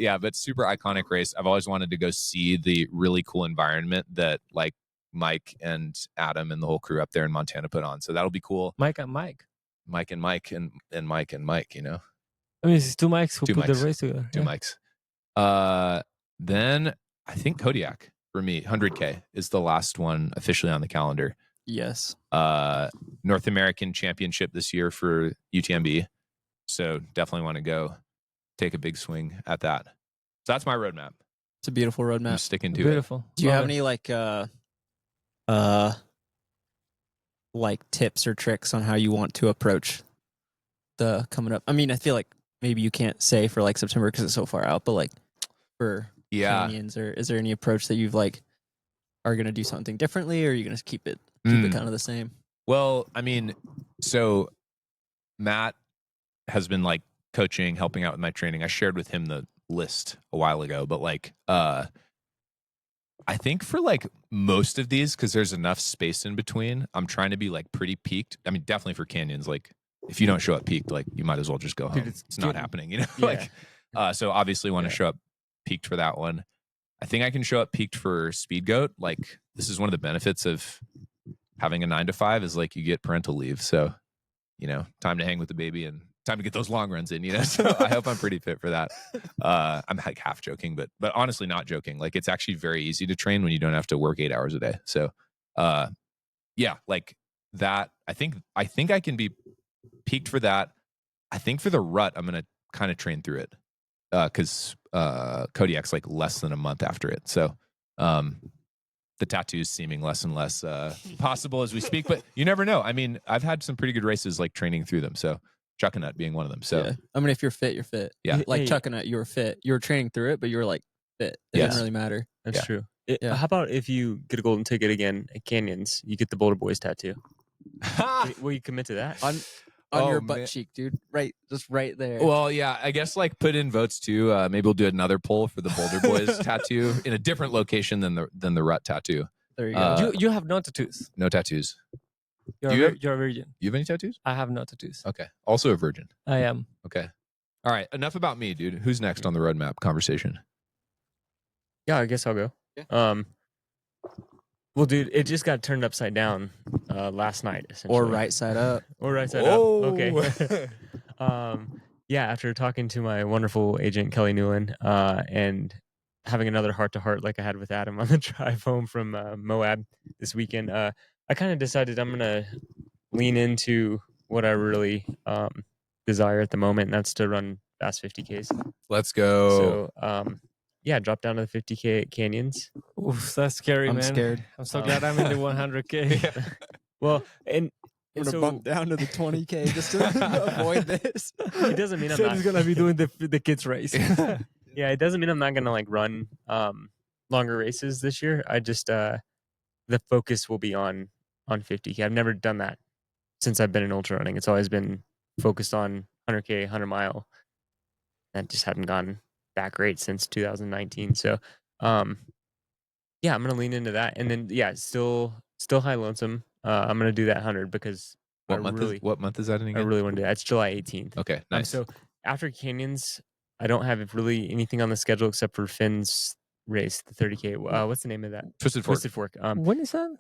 Speaker 3: Yeah, but super iconic race. I've always wanted to go see the really cool environment that like Mike and Adam and the whole crew up there in Montana put on. So that'll be cool.
Speaker 2: Mike and Mike.
Speaker 3: Mike and Mike and Mike and Mike, you know.
Speaker 2: I mean, it's two Mikes who
Speaker 3: Two
Speaker 2: put
Speaker 3: Mikes.
Speaker 2: the race together.
Speaker 3: Two mics. Then I think Kodiak for me, 100K is the last one officially on the calendar.
Speaker 1: Yes.
Speaker 3: North American Championship this year for UTMB. So definitely want to go take a big swing at that. So that's my roadmap.
Speaker 1: It's a beautiful
Speaker 3: I'm
Speaker 1: roadmap.
Speaker 3: sticking to it.
Speaker 2: Beautiful.
Speaker 1: Do you
Speaker 2: Love
Speaker 1: have
Speaker 2: it.
Speaker 1: any like tips or tricks on how you want to approach the coming up? I mean, I feel like maybe you can't say for like September because it's so far out, but like for
Speaker 3: Yeah.
Speaker 1: canyons, or is there any approach that you've like are going to do something differently, or are you going to keep it kind of the same?
Speaker 3: Well, I mean, so Matt has been like coaching, helping out with my training. I shared with him the list a while ago, but like I think for like most of these, because there's enough space in between, I'm trying to be like pretty peaked. I mean, definitely for canyons, like if you don't show up peaked, like you might as well just go home.
Speaker 2: Dude,
Speaker 3: it's not happening, you know.
Speaker 4: Yeah.
Speaker 3: Like, so obviously want to
Speaker 4: Yeah.
Speaker 3: show up peaked for that one. I think I can show up peaked for Speed Goat. Like this is one of the benefits of having a 9 to 5 is like you get parental leave, so you know, time to hang with the baby and time to get those long runs in, you know. So I hope I'm pretty fit for that. I'm like half joking, but honestly not joking. Like it's actually very easy to train when you don't have to work 8 hours a day. So yeah, like that. I think I can be peaked for that. I think for the Rut, I'm gonna kind of train through it. Because Kodiak's like less than a month after it. So the tattoos seeming less and less possible as we speak, but you never know. I mean, I've had some pretty good races like training through them. So Chuckanut being one of them. So
Speaker 1: yeah. I mean, if you're fit, you're fit.
Speaker 3: Yeah.
Speaker 1: Like
Speaker 4: Hey.
Speaker 1: Chuckanut, you were fit. You were training through it, but you were like fit. It
Speaker 3: Yes.
Speaker 1: didn't really matter.
Speaker 4: That's
Speaker 3: Yeah.
Speaker 4: true.
Speaker 1: Yeah.
Speaker 4: How about if you get a golden ticket again at Canyons, you get the Boulder Boys tattoo? Will you commit to that?
Speaker 1: On
Speaker 3: Oh,
Speaker 1: your butt
Speaker 3: man.
Speaker 1: cheek, dude. Right, just right there.
Speaker 3: well, yeah, I guess like put in votes too. Maybe we'll do another poll for the Boulder Boys tattoo in a different location than the Rut tattoo.
Speaker 1: There you go.
Speaker 2: You have no tattoos.
Speaker 3: No tattoos.
Speaker 2: You're,
Speaker 3: Do you have-
Speaker 2: you're a virgin.
Speaker 3: You have any tattoos?
Speaker 2: I have no tattoos.
Speaker 3: Okay. Also a virgin.
Speaker 2: I am.
Speaker 3: Okay. All right. Enough about me, dude. Who's next on the roadmap conversation?
Speaker 4: Yeah, I guess I'll go.
Speaker 1: Yeah.
Speaker 4: Well, dude, it just got turned upside down last night, essentially.
Speaker 1: Or right side up.
Speaker 4: Or right side up. Okay. Yeah, after talking to my wonderful agent Kelly Newland, and having another heart to heart like I had with Adam on the drive home from Moab this weekend, I kind of decided I'm gonna lean into what I really desire at the moment, and that's to run fast 50Ks.
Speaker 3: Let's go.
Speaker 4: So yeah, drop down to the 50K at Canyons.
Speaker 2: Oof, that's scary,
Speaker 1: I'm
Speaker 2: man.
Speaker 1: scared.
Speaker 2: I'm so glad I'm in the 100K.
Speaker 4: Well, and
Speaker 1: I'm gonna
Speaker 4: so
Speaker 1: bump down to the 20K just to avoid this.
Speaker 4: it doesn't mean I'm
Speaker 2: So
Speaker 4: not
Speaker 2: he's gonna be doing the kids race.
Speaker 4: Yeah, it doesn't mean I'm not gonna like run longer races this year. I just the focus will be on 50K. I've never done that since I've been in ultra running. It's always been focused on 100K, 100 mile. That just hadn't gone that great since 2019. So yeah, I'm gonna lean into that, and then yeah, still high lonesome. I'm gonna do that 100 because
Speaker 3: What
Speaker 4: I
Speaker 3: month
Speaker 4: really
Speaker 3: is that in
Speaker 4: I
Speaker 3: again?
Speaker 4: really want to do that. It's July 18th.
Speaker 3: Okay, nice.
Speaker 4: So after Canyons, I don't have really anything on the schedule except for Finn's race, the 30K. What's the name of that?
Speaker 3: Twisted Fork.
Speaker 4: Twisted Fork.
Speaker 2: When is that?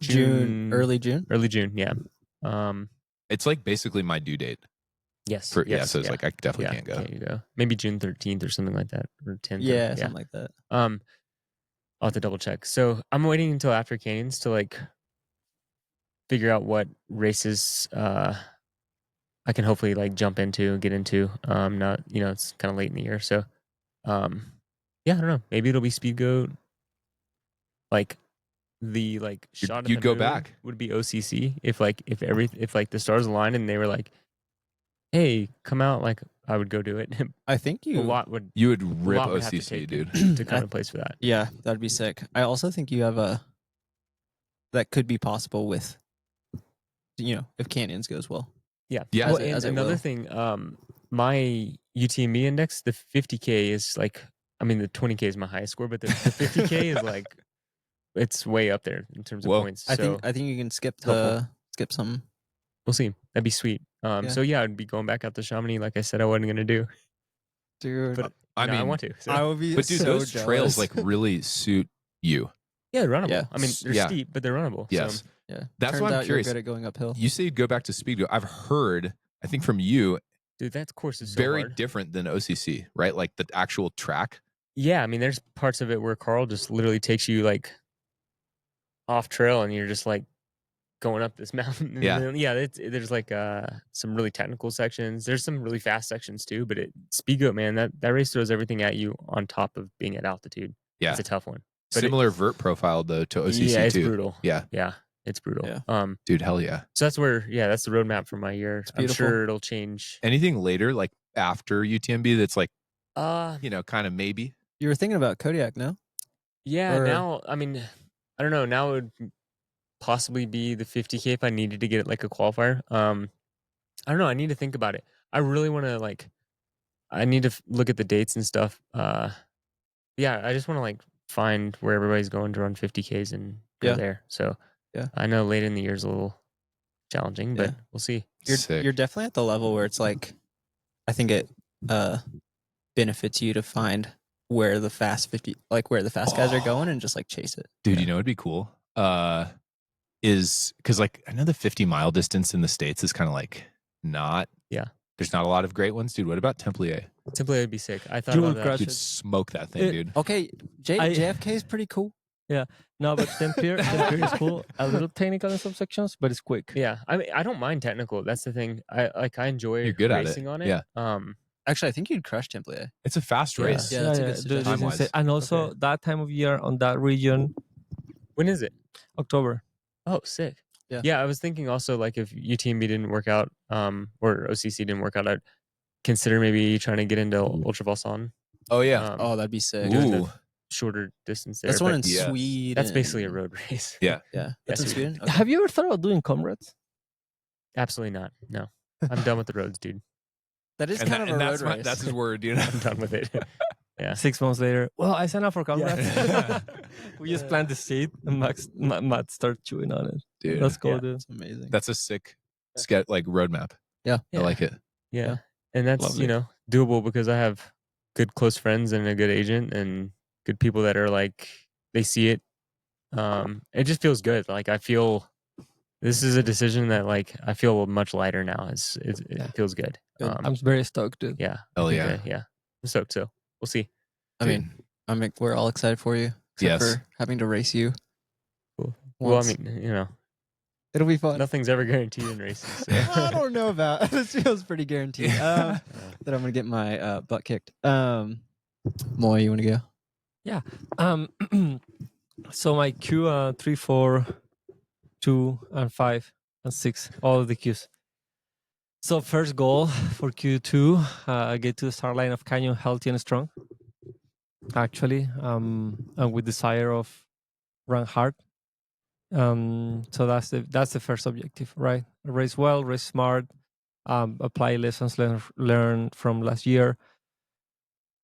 Speaker 1: June, early June.
Speaker 4: Early June. Yeah.
Speaker 3: It's like basically my due date.
Speaker 4: Yes.
Speaker 3: For,
Speaker 4: yes,
Speaker 3: so it's like I definitely can't go.
Speaker 4: Can't you go? Maybe June 13th or something like that, or 10th.
Speaker 1: Yeah, something like that.
Speaker 4: I'll have to double check. So I'm waiting until after Canyons to like figure out what races I can hopefully like jump into and get into. Not it's kind of late in the year, so yeah, I don't know. Maybe it'll be speed goat. Like the shot at
Speaker 3: you'd
Speaker 4: the
Speaker 3: go
Speaker 4: moon
Speaker 3: back.
Speaker 4: would be OCC if the stars aligned and they were like, hey, come out, like I would go do it.
Speaker 1: I think
Speaker 4: a
Speaker 1: you.
Speaker 4: lot would
Speaker 3: You would
Speaker 4: a
Speaker 3: rip
Speaker 4: lot would have to
Speaker 3: OCC,
Speaker 4: take
Speaker 3: dude.
Speaker 4: to come in place for that.
Speaker 1: Yeah, that'd be sick. I also think you have a. That could be possible with. If Canyons goes well.
Speaker 4: Yeah.
Speaker 3: Yeah.
Speaker 4: Well,
Speaker 1: As it-
Speaker 4: and
Speaker 1: as it
Speaker 4: another
Speaker 1: will.
Speaker 4: thing, my UTMB index, the 50K is like, I mean, the 20K is my highest score, but the 50K is like, it's way up there in terms of
Speaker 3: Whoa.
Speaker 4: points.
Speaker 1: I
Speaker 4: So
Speaker 1: think you can skip
Speaker 4: helpful.
Speaker 1: something.
Speaker 4: we'll see. That'd be sweet.
Speaker 1: Yeah.
Speaker 4: So yeah, I'd be going back out to Chamonix, like I said, I wasn't gonna do,
Speaker 1: Dude,
Speaker 4: but
Speaker 3: I
Speaker 4: I
Speaker 3: mean,
Speaker 4: want to. So.
Speaker 1: I would be
Speaker 3: but dude,
Speaker 1: so
Speaker 3: those
Speaker 1: jealous.
Speaker 3: trails like really suit you.
Speaker 4: Yeah, they're runnable.
Speaker 1: Yeah.
Speaker 4: I mean, they're
Speaker 3: Yeah.
Speaker 4: steep, but they're runnable.
Speaker 3: Yes.
Speaker 4: So,
Speaker 1: Yeah,
Speaker 3: That's
Speaker 1: Turns
Speaker 3: why I'm
Speaker 1: out
Speaker 3: curious.
Speaker 1: You're good at going uphill.
Speaker 3: You say you'd go back to speed goat. I've heard, I think from you,
Speaker 4: dude, that course is so
Speaker 3: very
Speaker 4: hard.
Speaker 3: different than OCC, right? Like the actual track.
Speaker 4: Yeah, I mean, there's parts of it where Carl just literally takes you like off trail, and you're just like going up this mountain. And
Speaker 3: Yeah.
Speaker 4: then, yeah. There's like some really technical sections. There's some really fast sections too. But speed goat, man, that race throws everything at you on top of being at altitude.
Speaker 3: Yeah.
Speaker 4: It's a tough one. But
Speaker 3: Similar vert profile though to OCC
Speaker 4: yeah, it's
Speaker 3: too.
Speaker 4: brutal.
Speaker 3: Yeah.
Speaker 4: Yeah, it's brutal.
Speaker 1: Yeah.
Speaker 3: Dude, hell yeah.
Speaker 4: So that's where, that's the roadmap for my year. I'm
Speaker 1: beautiful.
Speaker 4: sure it'll change.
Speaker 3: Anything later, like after UTMB, that's like,
Speaker 4: Uh,
Speaker 3: kind of maybe.
Speaker 1: You were thinking about Kodiak, no?
Speaker 4: yeah.
Speaker 1: Or-
Speaker 4: Now, I mean, I don't know. Now it would possibly be the 50K if I needed to get it like a qualifier. I don't know. I need to think about it. I really want to I need to look at the dates and stuff. Yeah, I just want to find where everybody's going to run 50Ks and go
Speaker 1: Yeah.
Speaker 4: there. So
Speaker 1: Yeah.
Speaker 4: I know late in the year is a little challenging, but
Speaker 1: Yeah.
Speaker 4: we'll see.
Speaker 3: Sick.
Speaker 1: You're definitely at the level where it's like, I think it benefits you to find where the fast guys are going and just chase it.
Speaker 3: Dude,
Speaker 1: Yeah.
Speaker 3: you know what'd be cool? Is because I know the 50-mile distance in the States is kind of not.
Speaker 4: Yeah.
Speaker 3: There's not a lot of great ones, dude. What about Templier?
Speaker 4: Simply would be sick. I thought
Speaker 2: You
Speaker 4: about
Speaker 2: would
Speaker 4: that.
Speaker 2: crush
Speaker 3: Dude,
Speaker 2: it.
Speaker 3: smoke that thing,
Speaker 2: It-
Speaker 3: dude.
Speaker 1: Okay, JFK is pretty cool.
Speaker 2: No, but Templier is cool. A little technical in some sections, but it's quick.
Speaker 4: Yeah, I mean, I don't mind technical. That's the thing. I enjoy
Speaker 3: You're good at it.
Speaker 4: racing on it.
Speaker 3: Yeah.
Speaker 1: Actually, I think you'd crush Templier.
Speaker 3: It's a fast
Speaker 4: Yeah.
Speaker 3: race.
Speaker 1: Yeah, that's a good
Speaker 2: dude,
Speaker 1: suggestion.
Speaker 2: it's
Speaker 3: Time-wise.
Speaker 2: insane. And also
Speaker 4: Okay.
Speaker 2: that time of year on that region,
Speaker 4: When is it?
Speaker 2: October.
Speaker 4: Oh, sick.
Speaker 1: Yeah.
Speaker 4: Yeah, I was thinking also if UTMB didn't work out, or OCC didn't work out, I'd consider maybe trying to get into Ultra Valsan.
Speaker 3: Oh yeah.
Speaker 1: Oh, that'd be sick.
Speaker 4: doing the
Speaker 3: Ooh.
Speaker 4: shorter distance there.
Speaker 1: That's one in
Speaker 4: but
Speaker 3: yeah.
Speaker 1: Sweden.
Speaker 4: that's basically a road race.
Speaker 3: Yeah.
Speaker 1: Yeah, that's in
Speaker 4: Yes.
Speaker 1: Sweden. Okay.
Speaker 2: Have you ever thought about doing comrades?
Speaker 4: Absolutely not. No, I'm done with the roads, dude.
Speaker 1: That is
Speaker 3: And
Speaker 1: kind
Speaker 3: that-
Speaker 1: of
Speaker 3: and
Speaker 1: a
Speaker 3: that's
Speaker 1: road
Speaker 3: my-
Speaker 1: race.
Speaker 3: that's his word, dude.
Speaker 4: I'm done with it. Yeah.
Speaker 2: 6 months later, well, I signed up for comrades.
Speaker 3: Yeah.
Speaker 2: We just plant the seed and Matt start chewing on it.
Speaker 3: Dude,
Speaker 2: That's cool,
Speaker 4: Yeah.
Speaker 2: dude.
Speaker 1: It's amazing.
Speaker 3: that's a sick roadmap.
Speaker 1: Yeah.
Speaker 3: I like it.
Speaker 4: Yeah. And that's,
Speaker 2: Lovely.
Speaker 4: doable because I have good close friends and a good agent and good people that are they see it. It just feels good. I feel this is a decision that I feel much lighter now. It
Speaker 2: Yeah.
Speaker 4: feels good.
Speaker 1: Good.
Speaker 2: I'm very stoked, dude.
Speaker 4: Yeah. I
Speaker 3: Hell
Speaker 4: think
Speaker 3: yeah.
Speaker 4: yeah. I'm stoked. So we'll see.
Speaker 1: I mean, we're all excited for you. Except
Speaker 3: Yes.
Speaker 1: for having to race you.
Speaker 4: Cool. Well, I
Speaker 1: once.
Speaker 4: mean,
Speaker 1: It'll be fun.
Speaker 4: nothing's ever guaranteed in racing. So.
Speaker 1: I don't know about this. Feels pretty guaranteed that I'm gonna get my butt kicked. Moy, you want to go?
Speaker 2: So my Q 3, 4, 2, and 5, and 6, all of the Qs. So first goal for Q2, get to the start line of Canyon healthy and strong. Actually, and with desire of run hard. So that's the first objective, right? Race well, race smart, apply lessons learned from last year.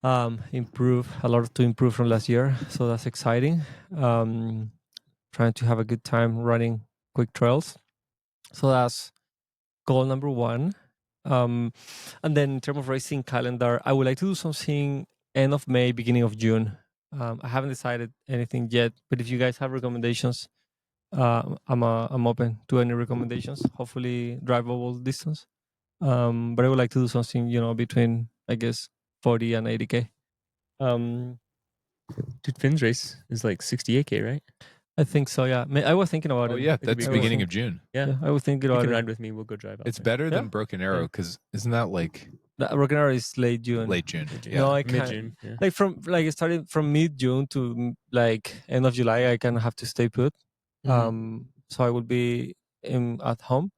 Speaker 2: Improve a lot to improve from last year, so that's exciting. Trying to have a good time running quick trails, so that's goal number 1. And then in terms of racing calendar, I would like to do something end of May, beginning of June. I haven't decided anything yet, but if you guys have recommendations, I'm open to any recommendations. Hopefully drivable distance, but I would like to do something between, I guess, 40 and 80K.
Speaker 4: Dude, Finn's race is 68K, right?
Speaker 2: I think so. Yeah, I was thinking about
Speaker 3: Oh
Speaker 2: it.
Speaker 3: yeah,
Speaker 4: could be
Speaker 3: that's
Speaker 4: cool.
Speaker 3: beginning of June.
Speaker 4: Yeah,
Speaker 2: I was thinking
Speaker 4: you
Speaker 2: about
Speaker 4: can
Speaker 2: it.
Speaker 4: ride with me. We'll go drive out
Speaker 3: It's
Speaker 4: there.
Speaker 3: better
Speaker 2: Yeah.
Speaker 3: than Broken Arrow because isn't that like
Speaker 2: The Rock and Roll is late June.
Speaker 3: late June?
Speaker 4: Mid-June.
Speaker 3: Yeah.
Speaker 2: No, I can't.
Speaker 4: Mid-June. Yeah.
Speaker 2: Like starting from mid June to like end of July, I kind of have to stay put. So I will be at home.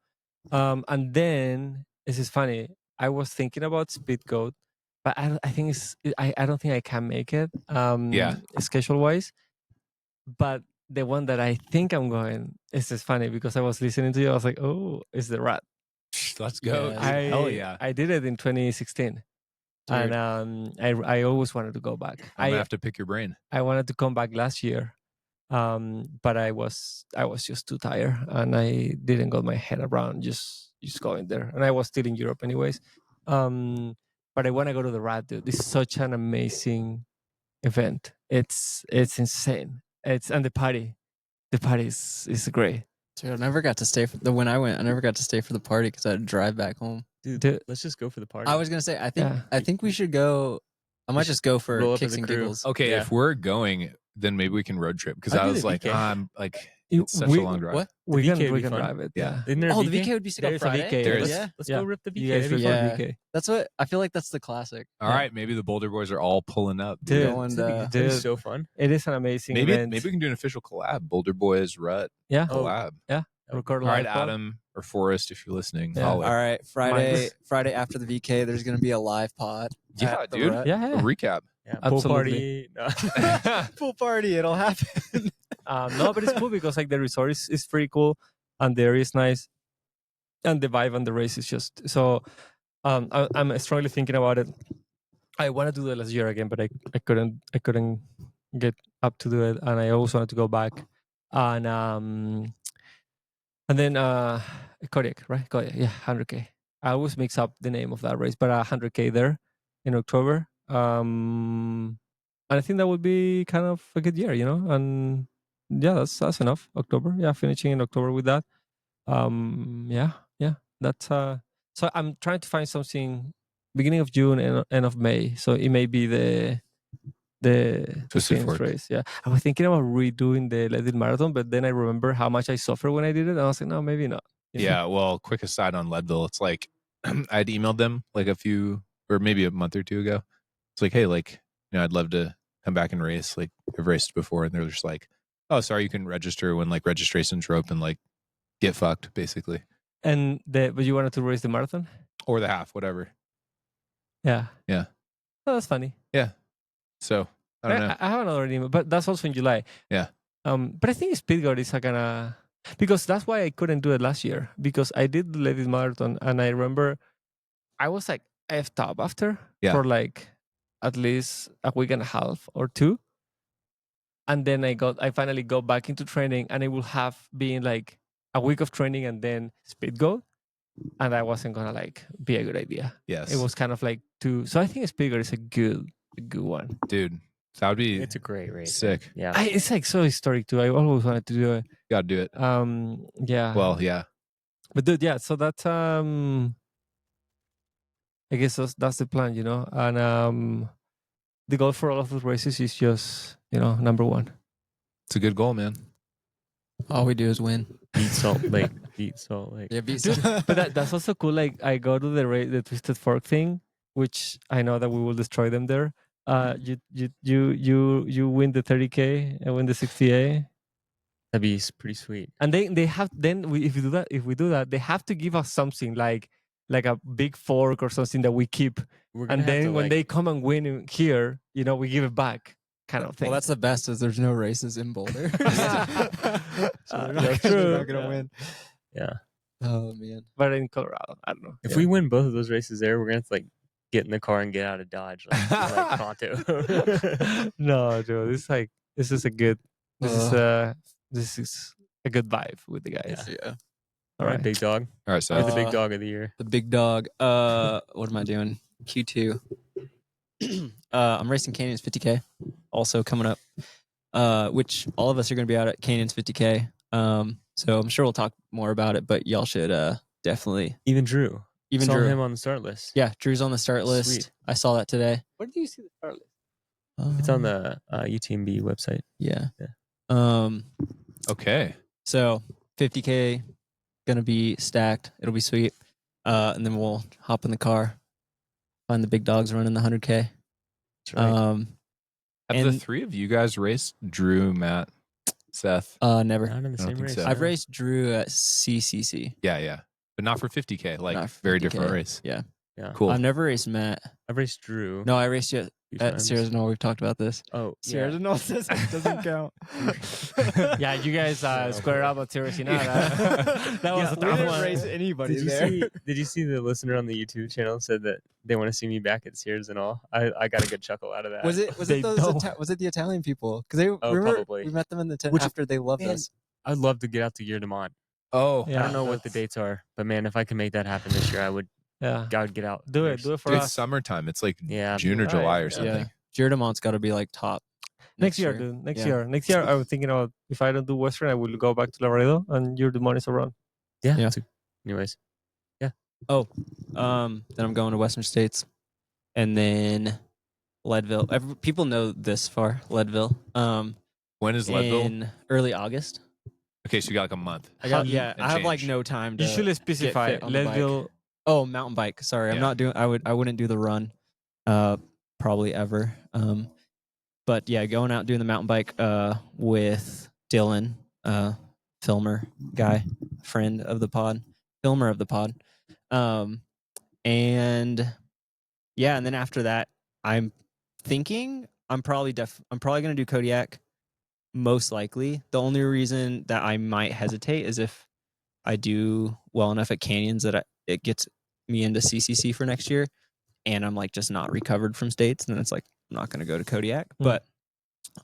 Speaker 2: And then this is funny. I was thinking about Speed Goat, but I think I don't think I can make it.
Speaker 3: Yeah.
Speaker 2: Schedule wise. But the one that I think I'm going is just funny because I was listening to you. I was like, oh, it's the Rat.
Speaker 3: Let's go.
Speaker 1: Yes.
Speaker 3: Dude. Hell yeah.
Speaker 2: I did it in 2016.
Speaker 1: Dude.
Speaker 2: And I always wanted to go back.
Speaker 3: I'm gonna have to pick your brain.
Speaker 2: I wanted to come back last year, but I was just too tired, and I didn't got my head around just going there. And I was still in Europe anyways. But I want to go to the Rat, dude. It's such an amazing event. It's insane. And the party is great.
Speaker 1: Dude, I never got to stay when I went. I never got to stay for the party because I had to drive back home.
Speaker 2: Dude,
Speaker 4: Let's just go for the party.
Speaker 1: I was gonna say,
Speaker 2: Yeah.
Speaker 1: I think we should go. I might just go
Speaker 4: roll
Speaker 1: for
Speaker 4: up
Speaker 1: kicks
Speaker 4: as a
Speaker 1: and
Speaker 4: crew.
Speaker 1: giggles.
Speaker 3: Okay,
Speaker 4: Yeah.
Speaker 3: if we're going, then maybe we can road trip because
Speaker 4: I'd
Speaker 3: I
Speaker 4: do
Speaker 3: was
Speaker 4: the
Speaker 3: like,
Speaker 4: VK.
Speaker 3: I'm like, it's such
Speaker 2: we-
Speaker 3: a long drive.
Speaker 1: What?
Speaker 2: we
Speaker 4: The
Speaker 2: can
Speaker 4: VK would
Speaker 2: we
Speaker 4: be
Speaker 2: can
Speaker 4: fun.
Speaker 2: drive it.
Speaker 3: Yeah.
Speaker 2: Yeah.
Speaker 4: Isn't there a
Speaker 1: Oh,
Speaker 4: VK?
Speaker 1: the VK would be sick on
Speaker 2: There's a
Speaker 1: Friday.
Speaker 2: VK.
Speaker 3: There is.
Speaker 1: Yeah,
Speaker 4: Let's
Speaker 2: Yeah.
Speaker 4: go rip the VK.
Speaker 2: You guys
Speaker 4: That'd be
Speaker 2: record
Speaker 4: fun.
Speaker 1: Yeah.
Speaker 2: VK.
Speaker 1: that's what I feel like. That's the classic.
Speaker 3: All
Speaker 2: Yeah.
Speaker 3: right, maybe the Boulder boys are all pulling up.
Speaker 2: Dude,
Speaker 1: Going,
Speaker 4: That'd be
Speaker 2: Dude.
Speaker 4: so fun.
Speaker 2: It is an amazing
Speaker 3: Maybe
Speaker 2: event.
Speaker 3: maybe we can do an official collab. Boulder boys, Rut
Speaker 2: Yeah.
Speaker 4: Oh,
Speaker 3: collab.
Speaker 2: Record
Speaker 3: All right,
Speaker 2: live pod.
Speaker 3: Adam or Forrest, if you're listening,
Speaker 2: Yeah.
Speaker 3: holler.
Speaker 1: All right, Friday.
Speaker 2: Nice.
Speaker 1: Friday after the VK, there's gonna be a live pod.
Speaker 3: Yeah,
Speaker 1: at the
Speaker 3: dude.
Speaker 1: Rut.
Speaker 2: Yeah,
Speaker 3: A
Speaker 2: yeah.
Speaker 3: recap.
Speaker 4: Yeah, pool
Speaker 2: Absolutely.
Speaker 4: party. No.
Speaker 1: Full party. It'll happen.
Speaker 2: No, but it's cool because like the resort is pretty cool and the area is nice, and the vibe on the race is just so. I'm strongly thinking about it. I want to do the last year again, but I couldn't get up to do it, and I always wanted to go back, and then Kodiak, right? Kodiak, yeah, 100K. I always mix up the name of that race, but 100K there in October. And I think that would be kind of a good year, and yeah, that's enough. October, yeah, finishing in October with that. Yeah, that's so I'm trying to find something beginning of June and end of May, so it may be the
Speaker 3: Twisted
Speaker 2: Phoenix
Speaker 3: Fork.
Speaker 2: race. Yeah, I was thinking about redoing the Let It Marathon, but then I remember how much I suffered when I did it, and I was like, no, maybe not. you know?
Speaker 3: Yeah, well, quick aside on Leadville, it's like I had emailed them like a few or maybe a month or two ago. It's like, hey, like, I'd love to come back and race. Like, I've raced before, and they're just like, oh, sorry, you can register when like registrations are open. Like, get fucked, basically,
Speaker 2: And but you wanted to race the marathon?
Speaker 3: or the half, whatever.
Speaker 2: Yeah.
Speaker 3: Yeah.
Speaker 2: Oh, that's funny.
Speaker 3: So I don't know.
Speaker 2: I have another email, but that's also in July.
Speaker 3: Yeah.
Speaker 2: But I think Speedgoat is gonna because that's why I couldn't do it last year because I did the Ladies Marathon and I remember I was like effed up after for like at least a week and a half or two, and then I finally got back into training and it will have been like a week of training and then Speedgoat, and that wasn't gonna like be a good idea.
Speaker 3: Yes,
Speaker 2: It was kind of like too. So I think Speedgoat is a good one.
Speaker 3: dude. That would be
Speaker 4: It's a great race.
Speaker 3: sick.
Speaker 4: Yeah.
Speaker 2: It's like so historic too. I always wanted to do it.
Speaker 3: Gotta do it.
Speaker 2: Yeah.
Speaker 3: Well, yeah.
Speaker 2: But dude, yeah. So that's I guess that's the plan, and the goal for all of those races is just number one.
Speaker 3: It's a good goal, man.
Speaker 1: All we do is win.
Speaker 4: Beat Salt Lake. Beat Salt Lake.
Speaker 1: Yeah, beat
Speaker 2: Dude, but that's also cool. Like I go to the Twisted Fork thing, which I know that we will destroy them there. You win the 30K and win the 60A.
Speaker 4: That'd be pretty sweet.
Speaker 2: And they have if we do that they have to give us something like a big fork or something that we keep,
Speaker 4: We're gonna
Speaker 2: and
Speaker 4: have
Speaker 2: then
Speaker 4: to,
Speaker 2: when
Speaker 4: like,
Speaker 2: they come and win here, we give it back, kind of thing.
Speaker 1: Well, that's the best. Is there's no races in Boulder. So they're
Speaker 2: That's
Speaker 1: they're
Speaker 2: true.
Speaker 1: not gonna
Speaker 2: Yeah.
Speaker 1: win.
Speaker 4: Yeah.
Speaker 1: Oh man.
Speaker 2: But in Colorado, I don't know.
Speaker 4: If we win both of those races there, we're gonna have to like get in the car and get out of Dodge, like pronto.
Speaker 2: No, Joe, this is a good vibe with the guys.
Speaker 1: Yeah.
Speaker 2: All right,
Speaker 4: big dog.
Speaker 3: All right, so
Speaker 4: You're the big
Speaker 1: Uh,
Speaker 4: dog of the year.
Speaker 1: The big dog. What am I doing? Q2. I'm racing Canyons 50K, also coming up. Which all of us are going to be out at Canyons 50K. So I'm sure we'll talk more about it, but y'all should definitely.
Speaker 4: Even Drew.
Speaker 1: Even
Speaker 4: Saw
Speaker 1: Drew.
Speaker 4: him on the start list.
Speaker 1: Yeah, Drew's on the start list.
Speaker 4: Sweet.
Speaker 1: I saw that today.
Speaker 2: Where do you see the start list?
Speaker 4: It's on the UTMB website.
Speaker 1: Yeah.
Speaker 4: Yeah.
Speaker 3: Okay.
Speaker 1: So 50K gonna be stacked. It'll be sweet. And then we'll hop in the car, find the big dogs running the 100K.
Speaker 4: That's right.
Speaker 3: Have the
Speaker 1: and-
Speaker 3: three of you guys raced? Drew, Matt, Seth?
Speaker 1: Never.
Speaker 4: Not in the
Speaker 3: I don't
Speaker 4: same
Speaker 3: think
Speaker 4: race.
Speaker 3: so.
Speaker 1: I've
Speaker 4: no.
Speaker 1: raced Drew at CCC.
Speaker 3: Yeah. But not for 50K. Like,
Speaker 1: Not for
Speaker 3: very
Speaker 1: 50K.
Speaker 3: different race.
Speaker 1: Yeah.
Speaker 4: Yeah.
Speaker 3: Cool.
Speaker 1: I've never raced Matt.
Speaker 4: I've raced Drew.
Speaker 1: No, I raced you
Speaker 4: a few
Speaker 1: at
Speaker 4: times.
Speaker 1: Sierra's Knoll. We've talked about this.
Speaker 4: Oh,
Speaker 1: Sierra's
Speaker 4: yeah.
Speaker 1: Knoll doesn't count.
Speaker 2: Yeah, you guys
Speaker 4: No.
Speaker 2: squared up at Teresina. That was a
Speaker 1: we
Speaker 2: tough
Speaker 1: didn't
Speaker 2: one.
Speaker 1: race anybody
Speaker 4: Did you
Speaker 1: there.
Speaker 4: see? Did you see the listener on the YouTube channel said that they want to see me back at Sears and all? I got a good chuckle out of that.
Speaker 1: Was it
Speaker 2: They don't.
Speaker 1: was it the Italian people? Because they remember
Speaker 4: probably.
Speaker 1: we met them in the tent
Speaker 4: Which-
Speaker 1: after they loved
Speaker 4: man,
Speaker 1: us.
Speaker 4: I'd love to get out to Guerdemont.
Speaker 3: Oh,
Speaker 2: Yeah.
Speaker 4: I don't know what the dates are, but man, if I can make that happen this year, I would.
Speaker 2: Yeah.
Speaker 4: I would get out.
Speaker 2: Do it.
Speaker 4: There's-
Speaker 2: Do it for
Speaker 3: dude, it's
Speaker 2: us.
Speaker 3: summertime. It's like
Speaker 4: Yeah,
Speaker 3: June or
Speaker 2: right,
Speaker 3: July or
Speaker 2: yeah.
Speaker 3: something.
Speaker 1: Yeah, Giardamont's got to be like top
Speaker 2: Next year, dude. Next
Speaker 1: Yeah.
Speaker 2: year. Next year, I was thinking about if I don't do Western, I will go back to Laredo and you're the money's around.
Speaker 4: Yeah.
Speaker 1: Yeah.
Speaker 4: Anyways,
Speaker 1: Then I'm going to Western States, and then Leadville. People know this far, Leadville.
Speaker 3: When is Leadville?
Speaker 1: In early August.
Speaker 3: Okay, so you got like a month.
Speaker 1: I got
Speaker 2: How-
Speaker 1: yeah.
Speaker 3: and
Speaker 1: I have like
Speaker 3: change.
Speaker 1: no time to.
Speaker 2: You should specify
Speaker 1: fit on the bike.
Speaker 2: Leadville.
Speaker 1: Oh, mountain bike. Sorry, I'm
Speaker 3: Yeah.
Speaker 1: not doing. I wouldn't do the run, probably ever. But yeah, going out doing the mountain bike with Dylan, filmer guy, friend of the pod, filmer of the pod, and yeah, and then after that, I'm thinking I'm probably gonna do Kodiak, most likely. The only reason that I might hesitate is if I do well enough at canyons that it gets me into CCC for next year, and I'm like just not recovered from states, and then it's like I'm not going to go to Kodiak. But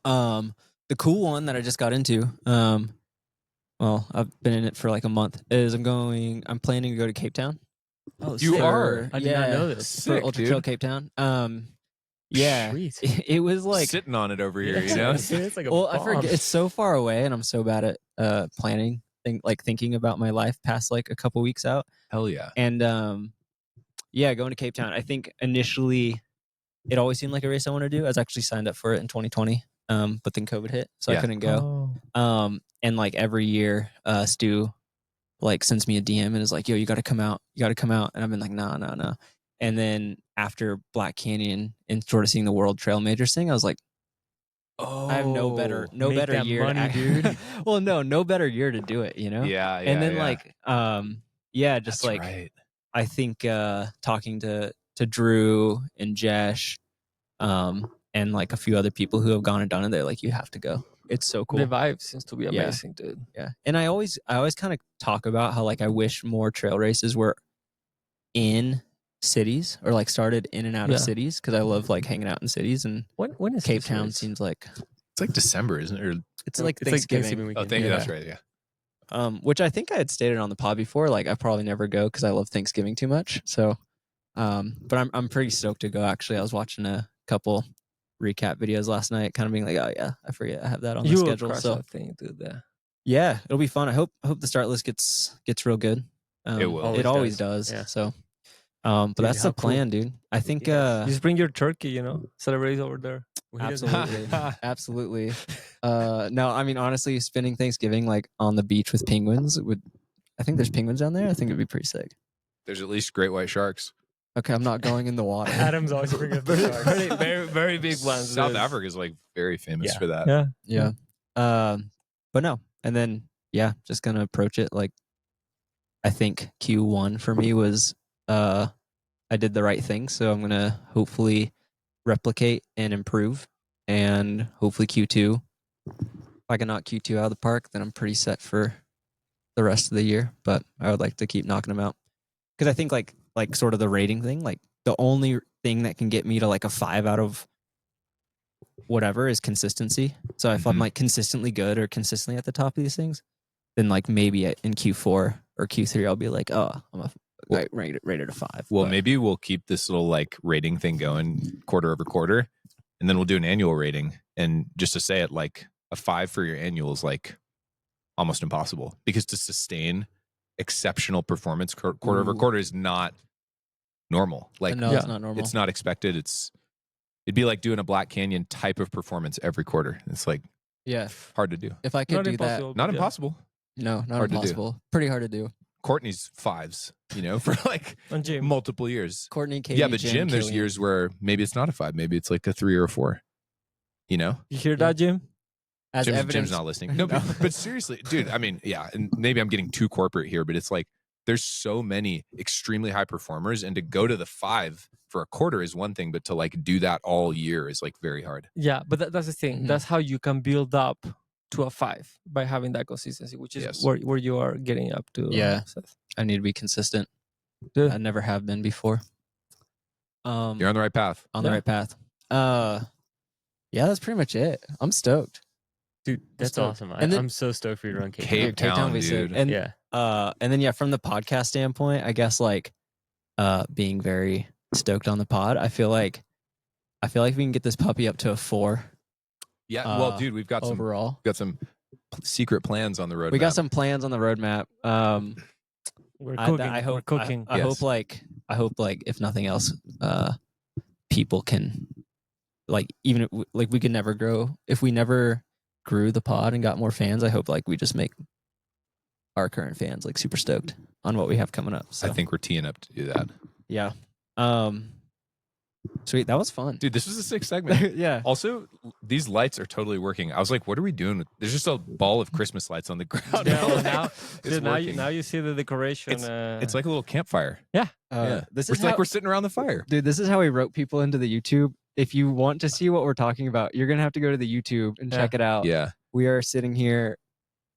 Speaker 1: the cool one that I just got into, well, I've been in it for like a month, is I'm planning to go to Cape Town.
Speaker 4: oh,
Speaker 3: You
Speaker 4: sick.
Speaker 3: are?
Speaker 4: I did not know this.
Speaker 1: for
Speaker 3: Sick,
Speaker 1: Ultra
Speaker 3: dude.
Speaker 1: Trail Cape Town. Yeah,
Speaker 4: Sweet.
Speaker 1: it was like
Speaker 3: Sitting on it over here, you know?
Speaker 4: it's like a
Speaker 1: well, I
Speaker 4: bomb.
Speaker 1: forget it's so far away, and I'm so bad at planning, thinking about my life past like a couple weeks out.
Speaker 3: Hell yeah.
Speaker 1: And yeah, going to Cape Town. I think initially it always seemed like a race I want to do. I was actually signed up for it in 2020, but then COVID hit, so I
Speaker 3: Yeah.
Speaker 1: couldn't go. And like every year, Stu like sends me a DM and is like, "Yo, you got to come out. You got to come out." And I've been like, "No." And then after Black Canyon and sort of seeing the World Trail Majors thing, I was like,
Speaker 3: Oh,
Speaker 1: I have no better
Speaker 4: make that
Speaker 1: year,
Speaker 4: money, dude.
Speaker 1: well, no better year to do it, you know.
Speaker 3: Yeah,
Speaker 1: and then
Speaker 3: yeah.
Speaker 1: like, yeah, just
Speaker 3: That's
Speaker 1: like.
Speaker 3: right.
Speaker 1: I think talking to Drew and Jesh, and like a few other people who have gone and done it, they're like, you have to go. It's so cool.
Speaker 2: The vibe seems to be
Speaker 1: Yeah.
Speaker 2: amazing, dude.
Speaker 1: Yeah. And I always kind of talk about how like I wish more trail races were in cities or like started in and out
Speaker 2: Yeah.
Speaker 1: of cities, because I love like hanging out in cities, and
Speaker 2: When is
Speaker 1: Cape
Speaker 2: this
Speaker 1: Town
Speaker 2: race?
Speaker 1: seems like
Speaker 3: It's like December, isn't it? Or,
Speaker 1: it's like
Speaker 4: It's
Speaker 1: Thanksgiving.
Speaker 3: oh,
Speaker 4: weekend.
Speaker 3: thank you.
Speaker 1: Yeah.
Speaker 3: That's right. Yeah.
Speaker 1: Which I think I had stated on the pod before. Like I probably never go because I love Thanksgiving too much. So, but I'm pretty stoked to go. Actually, I was watching a couple recap videos last night, kind of being like, oh yeah, I forget I have that on the
Speaker 2: You will
Speaker 1: schedule.
Speaker 2: crush
Speaker 1: So
Speaker 2: that thing, dude. Yeah.
Speaker 1: yeah, it'll be fun. I hope the start list gets real good.
Speaker 3: It will.
Speaker 1: It always
Speaker 4: Always
Speaker 1: does.
Speaker 4: Yeah.
Speaker 1: So, but
Speaker 4: Dude,
Speaker 1: that's
Speaker 4: how
Speaker 1: the plan, dude. I think
Speaker 4: Yes.
Speaker 2: Just bring your turkey, celebrate over there.
Speaker 4: Well, he doesn't-
Speaker 1: absolutely, absolutely. No, I mean honestly, spending Thanksgiving like on the beach with penguins would. I think there's penguins down there. I think it'd be pretty sick.
Speaker 3: There's at least great white sharks.
Speaker 1: Okay, I'm not going in the water.
Speaker 4: Adam's always bringing up the sharks.
Speaker 2: Very big ones.
Speaker 3: South
Speaker 2: dude.
Speaker 3: Africa is like very famous
Speaker 4: Yeah.
Speaker 3: for that.
Speaker 2: Yeah.
Speaker 1: Yeah. But no. And then yeah, just gonna approach it like I think Q1 for me was I did the right thing. So I'm gonna hopefully replicate and improve, and hopefully Q2. If I can knock Q2 out of the park, then I'm pretty set for the rest of the year. But I would like to keep knocking them out. Because I think like sort of the rating thing, like the only thing that can get me to like a 5 out of whatever is consistency. So if I'm
Speaker 3: Mhm.
Speaker 1: like consistently good or consistently at the top of these things, then like maybe in Q4 or Q3 I'll be like, oh, I'm rated a 5.
Speaker 3: Well,
Speaker 1: But
Speaker 3: maybe we'll keep this little like rating thing going quarter over quarter, and then we'll do an annual rating. And just to say it, like a 5 for your annual is like almost impossible, because to sustain exceptional performance quarter over
Speaker 1: Ooh.
Speaker 3: quarter is not normal. Like
Speaker 1: no,
Speaker 2: Yeah.
Speaker 1: it's not normal.
Speaker 3: it's not expected. It'd be like doing a Black Canyon type of performance every quarter. It's like
Speaker 1: Yeah.
Speaker 3: Hard to do.
Speaker 1: If I could
Speaker 2: Not
Speaker 1: do
Speaker 2: impossible.
Speaker 3: Not
Speaker 2: but yeah.
Speaker 3: impossible.
Speaker 1: that, no, not
Speaker 3: Hard to do.
Speaker 1: impossible. Pretty hard to do.
Speaker 3: Courtney's 5s, for like
Speaker 2: And Jim.
Speaker 3: multiple years.
Speaker 1: Courtney, Katie,
Speaker 3: Yeah, but
Speaker 1: Jim,
Speaker 3: Jim, there's
Speaker 1: Killian.
Speaker 3: years where maybe it's not a 5, maybe it's like a 3 or a 4.
Speaker 2: You hear that, Jim?
Speaker 1: As
Speaker 3: Jim's
Speaker 1: evidence,
Speaker 3: not listening. No, but seriously, dude, I mean, yeah, and maybe I'm getting too corporate here, but it's like there's so many extremely high performers, and to go to the 5 for a quarter is one thing, but to like do that all year is like very hard.
Speaker 2: Yeah, but that's the thing.
Speaker 1: Mhm.
Speaker 2: That's how you can build up to a 5 by having that consistency, which is
Speaker 3: Yes.
Speaker 2: where you are getting up to.
Speaker 1: Yeah.
Speaker 2: Seth.
Speaker 1: I need to be consistent.
Speaker 2: Yeah.
Speaker 1: I never have been before.
Speaker 3: You're on the right path.
Speaker 1: On the
Speaker 2: Yeah.
Speaker 1: right path. Yeah, that's pretty much it. I'm stoked.
Speaker 4: Dude, that's
Speaker 1: stoked.
Speaker 4: awesome.
Speaker 1: And then-
Speaker 4: I'm so stoked for you to run Cape
Speaker 3: Cape
Speaker 4: Town.
Speaker 1: Dude, Cape Town
Speaker 3: Town,
Speaker 1: would be sick.
Speaker 3: dude.
Speaker 1: And
Speaker 4: Yeah.
Speaker 1: and then from the podcast standpoint, I guess like being very stoked on the pod. I feel like we can get this puppy up to a 4
Speaker 3: Yeah, well,
Speaker 1: Uh,
Speaker 3: dude, we've got
Speaker 1: overall.
Speaker 3: some secret plans on the road.
Speaker 1: We got some plans on the roadmap.
Speaker 2: We're
Speaker 1: I-
Speaker 2: cooking.
Speaker 1: I hope
Speaker 2: we're cooking.
Speaker 1: I
Speaker 3: Yes.
Speaker 1: hope like if nothing else, people can like even like we could never grow if we never grew the pod and got more fans. I hope like we just make our current fans like super stoked on what we have coming up. So
Speaker 3: I think we're teeing up to do that.
Speaker 1: yeah, sweet. That was fun,
Speaker 3: Dude, this was a sick segment.
Speaker 1: yeah.
Speaker 3: Also, these lights are totally working. I was like, what are we doing? There's just a ball of Christmas lights on the ground.
Speaker 2: Yeah, well,
Speaker 3: Like,
Speaker 2: now,
Speaker 3: it's
Speaker 2: dude, now
Speaker 3: working.
Speaker 2: you see the decoration.
Speaker 3: It's like a little campfire.
Speaker 1: This
Speaker 3: It's
Speaker 1: is
Speaker 3: like
Speaker 1: how,
Speaker 3: we're sitting around the fire.
Speaker 1: dude. This is how we wrote people into the YouTube. If you want to see what we're talking about, you're gonna have to go to the YouTube and check it out.
Speaker 3: Yeah,
Speaker 1: We are sitting here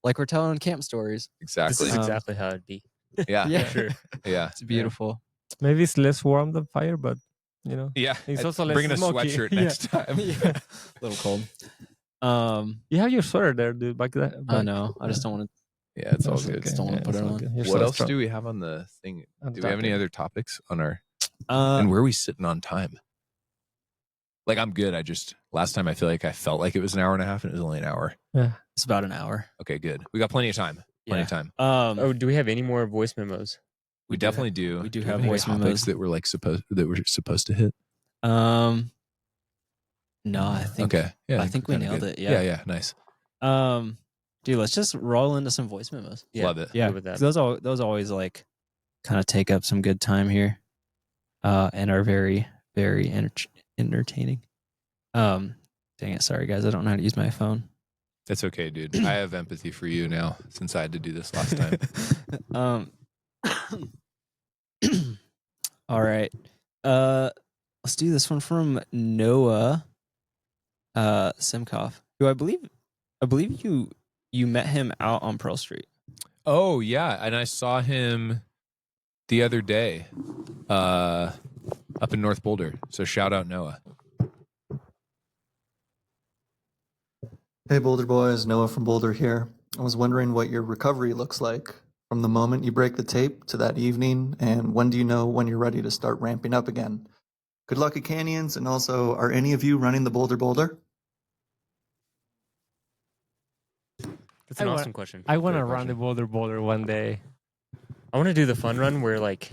Speaker 1: like we're telling camp stories.
Speaker 4: This
Speaker 3: exactly.
Speaker 4: is
Speaker 1: Um,
Speaker 4: exactly how it'd be.
Speaker 3: Yeah,
Speaker 1: Yeah,
Speaker 4: Sure.
Speaker 3: yeah,
Speaker 1: it's beautiful.
Speaker 2: maybe it's less warm than fire, but
Speaker 3: yeah.
Speaker 2: It's also less
Speaker 3: bringing a
Speaker 2: smoky.
Speaker 3: sweatshirt
Speaker 2: Yeah.
Speaker 3: next time.
Speaker 1: Yeah. A little cold.
Speaker 2: you have your sweater there, dude. Back there.
Speaker 1: I know. I just don't want
Speaker 3: Yeah, it's all good.
Speaker 1: Just don't wanna put it on.
Speaker 3: What else do we have on the thing? Do we have any other topics on our?
Speaker 1: to.
Speaker 3: And where are we sitting on time? Like, I'm good. Last time I feel like I felt like it was an hour and a half, and it was only an hour.
Speaker 2: Yeah.
Speaker 1: It's about an hour.
Speaker 3: Okay, good. We got plenty of time. Plenty of time.
Speaker 4: Oh, do we have any more voice memos?
Speaker 3: We definitely do.
Speaker 1: we do
Speaker 3: we
Speaker 1: have
Speaker 3: any
Speaker 1: voice
Speaker 3: topics
Speaker 1: memos.
Speaker 3: that we're supposed to hit.
Speaker 1: No, I think.
Speaker 3: Okay. Yeah,
Speaker 1: I think we
Speaker 3: we're kinda
Speaker 1: nailed
Speaker 3: good.
Speaker 1: it. Yeah.
Speaker 3: Yeah. Nice.
Speaker 1: Dude, let's just roll into some voice memos.
Speaker 4: Yeah.
Speaker 3: Love it.
Speaker 1: Yeah,
Speaker 4: Good with that.
Speaker 1: 'cause those always like kind of take up some good time here, and are very very entertaining. Dang it, sorry guys, I don't know how to use my phone.
Speaker 3: That's okay, dude. I have empathy for you now since I had to do this last time.
Speaker 1: All right. Let's do this one from Noah Simkoff, who I believe you met him out on Pearl Street.
Speaker 3: Oh yeah, and I saw him the other day, up in North Boulder. So shout out Noah.
Speaker 6: Hey Boulder boys, Noah from Boulder here. I was wondering what your recovery looks like from the moment you break the tape to that evening, and when do you know when you're ready to start ramping up again? Good luck at Canyons, and also, are any of you running the Boulder Boulder?
Speaker 4: That's an
Speaker 2: I
Speaker 4: awesome question.
Speaker 2: I want to
Speaker 3: Great
Speaker 2: run the Boulder one day.
Speaker 4: I want to do the fun run where like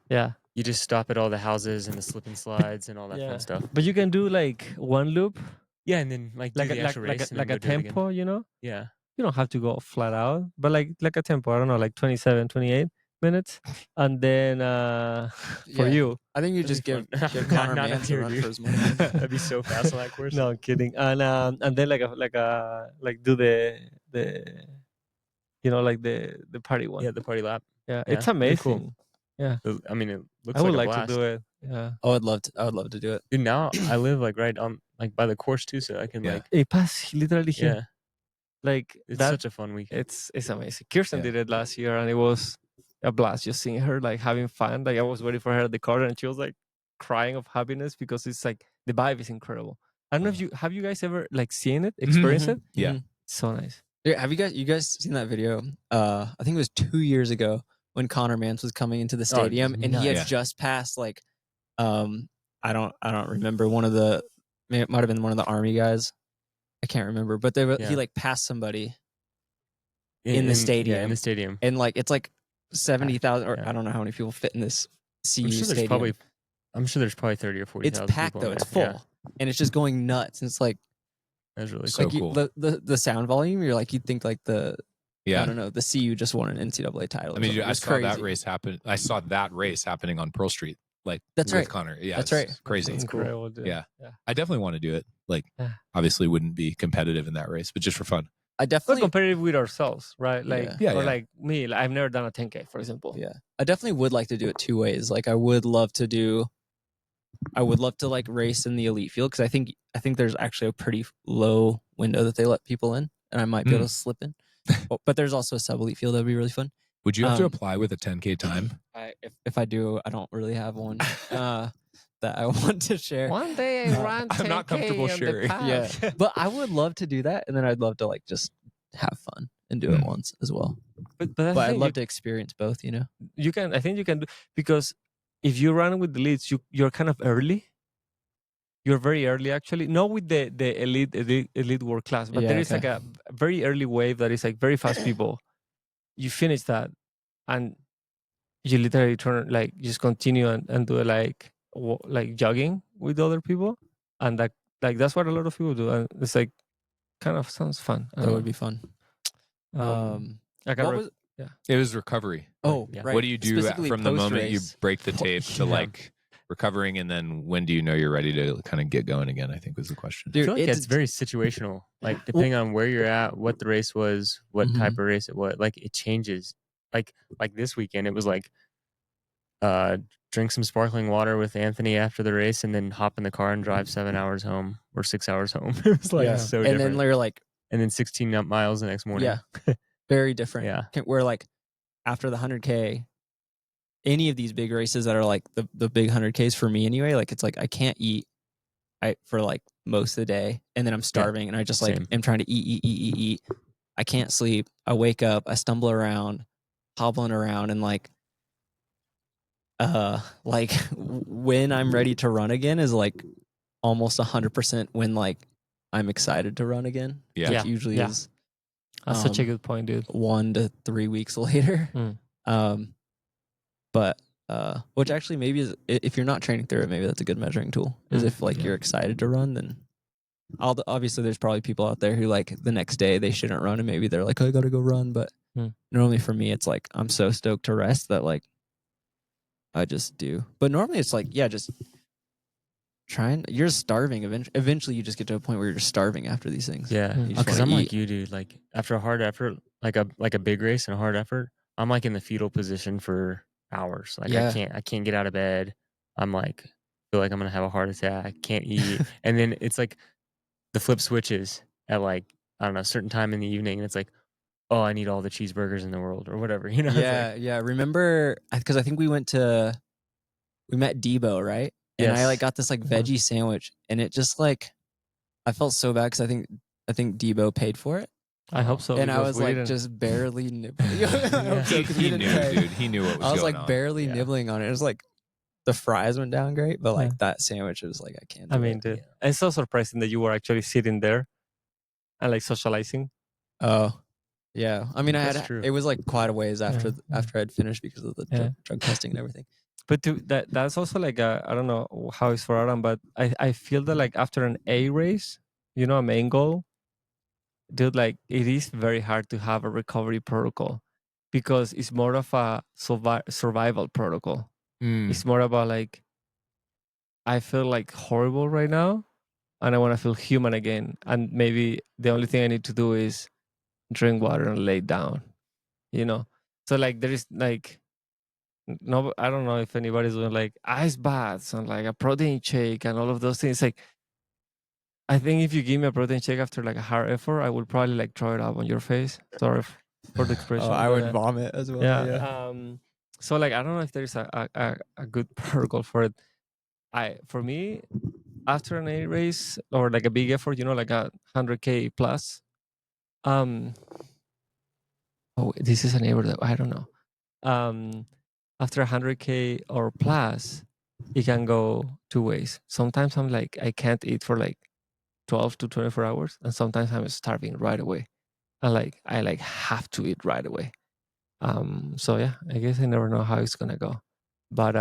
Speaker 2: Yeah.
Speaker 4: you just stop at all the houses and the slip and slides and all that
Speaker 2: Yeah.
Speaker 4: fun stuff.
Speaker 2: But you can do like one loop,
Speaker 4: Yeah, and then like do
Speaker 2: like
Speaker 4: the
Speaker 2: a,
Speaker 4: actual race and then
Speaker 2: like a
Speaker 4: go do it again.
Speaker 2: tempo, you know?
Speaker 4: Yeah.
Speaker 2: You don't have to go flat out, but like a tempo, I don't know, like 27, 28 minutes. And then for
Speaker 1: Yeah.
Speaker 2: you,
Speaker 1: I think you
Speaker 4: That'd
Speaker 1: just
Speaker 4: be
Speaker 1: give
Speaker 4: fun.
Speaker 1: Connor
Speaker 4: Not up
Speaker 1: Mans a
Speaker 4: here,
Speaker 1: run
Speaker 4: dude.
Speaker 1: for his money.
Speaker 4: That'd be so fast on that course.
Speaker 2: no, I'm kidding. And then like do the like the party one.
Speaker 4: Yeah, the party lap.
Speaker 2: Yeah,
Speaker 4: yeah,
Speaker 2: it's
Speaker 4: that'd be
Speaker 2: amazing.
Speaker 4: cool. I mean, it looks
Speaker 2: I would
Speaker 4: like
Speaker 2: like
Speaker 4: a blast.
Speaker 2: to do it. Yeah.
Speaker 1: I would love to do it.
Speaker 4: Dude, now I live like right on like by the course too, so I can
Speaker 3: Yeah.
Speaker 4: like
Speaker 2: It passed literally here.
Speaker 4: yeah.
Speaker 2: Like
Speaker 4: It's
Speaker 2: that.
Speaker 4: such a fun week.
Speaker 2: It's amazing. Kirsten
Speaker 3: Yeah.
Speaker 2: did it last year, and it was a blast just seeing her like having fun. Like I was waiting for her at the car, and she was like crying of happiness because it's like the vibe is incredible. I don't know if you guys ever like seen it, experienced it.
Speaker 3: Yeah.
Speaker 1: Mhm.
Speaker 2: So nice.
Speaker 1: Yeah, have you guys seen that video? I think it was 2 years ago when Connor Mans was coming into the stadium, and he had
Speaker 3: nuts.
Speaker 1: just passed like, I don't remember it might have been one of the army guys. I can't remember, but
Speaker 4: Yeah.
Speaker 1: he like passed somebody in the
Speaker 4: Yeah,
Speaker 1: stadium.
Speaker 4: in the stadium.
Speaker 1: and like it's like 70,000 or
Speaker 4: Yeah.
Speaker 1: I don't know how many people fit in this CU
Speaker 4: I'm sure there's
Speaker 1: stadium.
Speaker 4: probably 30 or 40.
Speaker 1: It's packed though. It's full, and it's just going nuts. And it's like
Speaker 4: That was really
Speaker 3: So
Speaker 1: like
Speaker 3: cool.
Speaker 1: the sound volume, you're like, you'd think like I
Speaker 3: Yeah.
Speaker 1: don't know, the CU just won an NCAA title.
Speaker 3: I mean,
Speaker 1: It
Speaker 3: I
Speaker 1: was
Speaker 3: saw that
Speaker 1: crazy.
Speaker 3: race happen. I saw that race happening on Pearl Street, like
Speaker 1: That's
Speaker 3: with
Speaker 1: right.
Speaker 3: Connor. Yeah,
Speaker 1: That's
Speaker 3: it's
Speaker 1: right.
Speaker 3: crazy.
Speaker 2: That's
Speaker 1: cool.
Speaker 2: incredible, dude.
Speaker 3: Yeah. I definitely want to do it. Like,
Speaker 2: Yeah.
Speaker 3: obviously, wouldn't be competitive in that race, but just for fun.
Speaker 1: I
Speaker 2: We're
Speaker 1: definitely
Speaker 2: competitive with ourselves, right? Like,
Speaker 3: Yeah,
Speaker 2: or
Speaker 3: yeah.
Speaker 2: like me, like, I've never done a 10K, for example.
Speaker 1: Yeah, I definitely would like to do it two ways. Like, I would love to like race in the elite field because I think there's actually a pretty low window that they let people in, and I might be able to slip in. But there's also a sub elite field that'd be really fun.
Speaker 3: Would you have to apply with a 10K time?
Speaker 1: If I do, I don't really have one that I want to share.
Speaker 2: One day I ran 10K
Speaker 3: I'm not comfortable
Speaker 2: on the
Speaker 3: sharing.
Speaker 2: path.
Speaker 1: Yeah, but I would love to do that, and then I'd love to like just have fun and do it once as well.
Speaker 2: But
Speaker 1: But I'd love
Speaker 2: you,
Speaker 1: to experience both. You know.
Speaker 2: you can. I think you can do, because if you run with the leads, you're kind of early. You're very early, actually. Not with the elite world class, but
Speaker 1: Yeah,
Speaker 2: there is
Speaker 1: okay.
Speaker 2: like a very early wave that is like very fast people. You finish that, and you literally turn, like, just continue and do like jogging with other people, and that, like, that's what a lot of people do, and it's like kind of sounds fun. I
Speaker 1: That
Speaker 2: don't
Speaker 1: would be fun.
Speaker 2: know. I can
Speaker 1: What was?
Speaker 3: It was recovery.
Speaker 1: Oh,
Speaker 4: Yeah.
Speaker 1: right.
Speaker 3: What do you do
Speaker 1: Specifically
Speaker 3: from the moment you
Speaker 1: post-race.
Speaker 3: break the tape to
Speaker 2: Yeah.
Speaker 3: like recovering, and then when do you know you're ready to kind of get going again? I think was the question.
Speaker 4: I
Speaker 1: Dude,
Speaker 4: feel like it's very situational. Like depending on where you're at, what the race was, what type of race it was, like it changes. Like this weekend, it was like drink some sparkling water with Anthony after the race, and then hop in the car and drive 7 hours home or 6 hours home. It was like
Speaker 1: Yeah.
Speaker 4: so
Speaker 1: and
Speaker 4: different.
Speaker 1: then they're like,
Speaker 4: And then 16 miles the next morning.
Speaker 1: yeah, very different.
Speaker 4: Yeah.
Speaker 1: Where like after the 100K, any of these big races that are like the big 100Ks for me anyway, like it's like I can't eat for like most of the day, and then I'm starving, and I just like
Speaker 4: Same.
Speaker 1: am trying to eat. I can't sleep. I wake up, I stumble around, hobbling around, and like when I'm ready to run again is like almost 100% when like I'm excited to run again.
Speaker 3: Yeah.
Speaker 1: Which usually
Speaker 2: Yeah.
Speaker 1: is
Speaker 2: That's such a good point, dude.
Speaker 1: 1 to 3 weeks later. But which actually maybe is, if you're not training through it, maybe that's a good measuring tool. Is if like you're excited to run, then obviously there's probably people out there who like the next day they shouldn't run, and maybe they're like, oh, I gotta go run. But normally for me, it's like I'm so stoked to rest that like I just do. But normally it's like, yeah, just trying. You're starving. Eventually you just get to a point where you're just starving after these things.
Speaker 4: Yeah.
Speaker 1: You just
Speaker 4: Because
Speaker 1: wanna
Speaker 4: I'm like
Speaker 1: eat.
Speaker 4: you, dude. Like after a hard effort, like a big race and a hard effort, I'm like in the fetal position for hours. Like
Speaker 1: Yeah.
Speaker 4: I can't get out of bed. I'm like feel like I'm gonna have a heart attack. Can't eat. And then it's like the flip switches at like, I don't know, a certain time in the evening, and it's like, oh, I need all the cheeseburgers in the world or whatever. You know? It's
Speaker 1: Yeah,
Speaker 4: like,
Speaker 1: yeah. Remember, because I think we met Debo, right? And I
Speaker 4: Yes.
Speaker 1: like got this like veggie sandwich, and it just like I felt so bad because I think Debo paid for it,
Speaker 2: I hope so.
Speaker 1: and I
Speaker 2: because
Speaker 1: was
Speaker 2: we
Speaker 1: like
Speaker 2: didn't.
Speaker 1: just barely nibbling. I hope so, 'cause
Speaker 3: He
Speaker 1: didn't
Speaker 3: knew,
Speaker 1: pay.
Speaker 3: dude. He knew what was
Speaker 1: I was
Speaker 3: going
Speaker 1: like
Speaker 3: on.
Speaker 1: barely
Speaker 4: Yeah.
Speaker 1: nibbling on it. It was like the fries went down great, but like
Speaker 2: Yeah.
Speaker 1: that sandwich was like I can't. Do
Speaker 2: I mean,
Speaker 1: it.
Speaker 2: dude, it's so surprising that you were actually sitting there and like socializing.
Speaker 1: Oh, yeah. I mean,
Speaker 4: That's true.
Speaker 1: it was like quite a ways after
Speaker 2: Yeah.
Speaker 1: after I'd finished because of the drug testing and everything.
Speaker 2: But that's also like I don't know how it's for Adam, but I feel that like after an A race, you know, a main goal, dude, like it is very hard to have a recovery protocol because it's more of a survival protocol. It's more about like, I feel like horrible right now, and I want to feel human again, and maybe the only thing I need to do is drink water and lay down, you know. So like there is like no, I don't know if anybody's doing like ice baths and like a protein shake and all of those things. Like, I think if you give me a protein shake after like a hard effort, I would probably like throw it up on your face. Sorry for the expression.
Speaker 1: Oh, I
Speaker 2: but,
Speaker 1: would vomit as well.
Speaker 2: yeah. So like I don't know if there's a good protocol for it. For me, after an A race or like a big effort, you know, like a 100K plus. Oh, this is a neighbor that I don't know. After 100K or plus, it can go two ways. Sometimes I'm like, I can't eat for like 12 to 24 hours. And sometimes I'm starving right away. And like, I like have to eat right away. So yeah, I guess I never know how it's going to go. But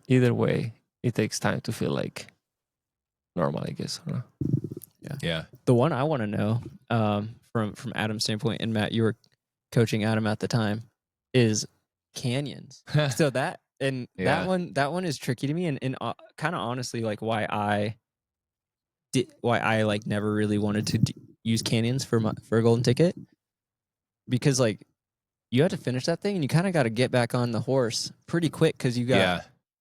Speaker 2: either way, it takes time to feel like normal, I guess. I don't know.
Speaker 3: Yeah.
Speaker 1: The one I want to know, from Adam's standpoint, and Matt, you were coaching Adam at the time, is canyons. So that
Speaker 3: Yeah.
Speaker 1: that one is tricky to me, and kind of honestly, like why I like never really wanted to use canyons for a golden ticket, because like you have to finish that thing and you kind of got to get back on the horse pretty quick, because you got
Speaker 3: Yeah.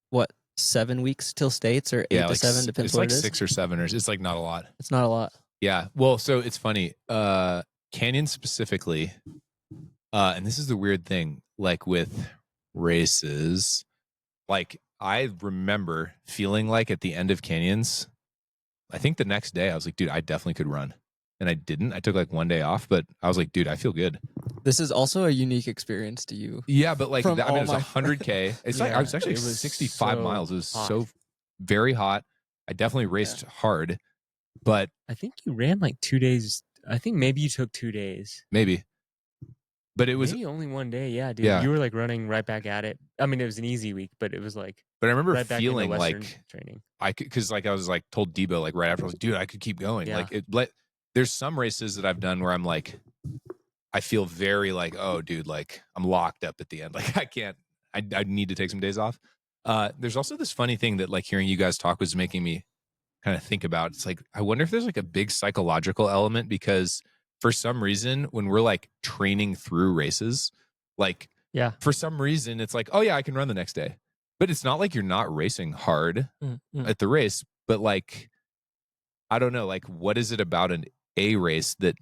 Speaker 1: what, 7 weeks till states, or 8
Speaker 3: Yeah.
Speaker 1: to
Speaker 3: Like
Speaker 1: 7, depends
Speaker 3: it's
Speaker 1: what
Speaker 3: like
Speaker 1: it is.
Speaker 3: 6 or 7, or it's like not a lot.
Speaker 1: It's not a lot.
Speaker 3: Yeah. Well, so it's funny. Canyon specifically, and this is the weird thing, like with races, like I remember feeling like at the end of canyons, I think the next day I was like, dude, I definitely could run. And I didn't. I took like one day off, but I was like, dude, I feel good.
Speaker 1: This is also a unique experience to you.
Speaker 3: Yeah, but like,
Speaker 1: From
Speaker 3: I mean, it was
Speaker 1: all my
Speaker 3: 100K. It's like, I was actually
Speaker 4: it was
Speaker 3: 65
Speaker 4: so
Speaker 3: miles. It was
Speaker 4: hot.
Speaker 3: so very hot. I definitely raced hard, but
Speaker 4: I think you ran like 2 days. I think maybe you took 2 days.
Speaker 3: maybe. But it was,
Speaker 4: Maybe only one day. Yeah, dude.
Speaker 3: Yeah.
Speaker 4: You were like running right back at it. I mean, it was an easy week, but it was like
Speaker 3: but I remember
Speaker 4: right back into
Speaker 3: feeling
Speaker 4: Western
Speaker 3: like
Speaker 4: training.
Speaker 3: I could, because like I was like told Debo like right after, I was like, dude, I could keep going.
Speaker 4: Yeah.
Speaker 3: Like there's some races that I've done where I'm like, I feel very like, oh, dude, like I'm locked up at the end. Like I can't. I need to take some days off. There's also this funny thing that like hearing you guys talk was making me kind of think about. It's like, I wonder if there's like a big psychological element, because for some reason when we're like training through races, like
Speaker 2: Yeah.
Speaker 3: for some reason it's like, oh yeah, I can run the next day. But it's not like you're not racing hard at the race, but like, I don't know, like what is it about a race that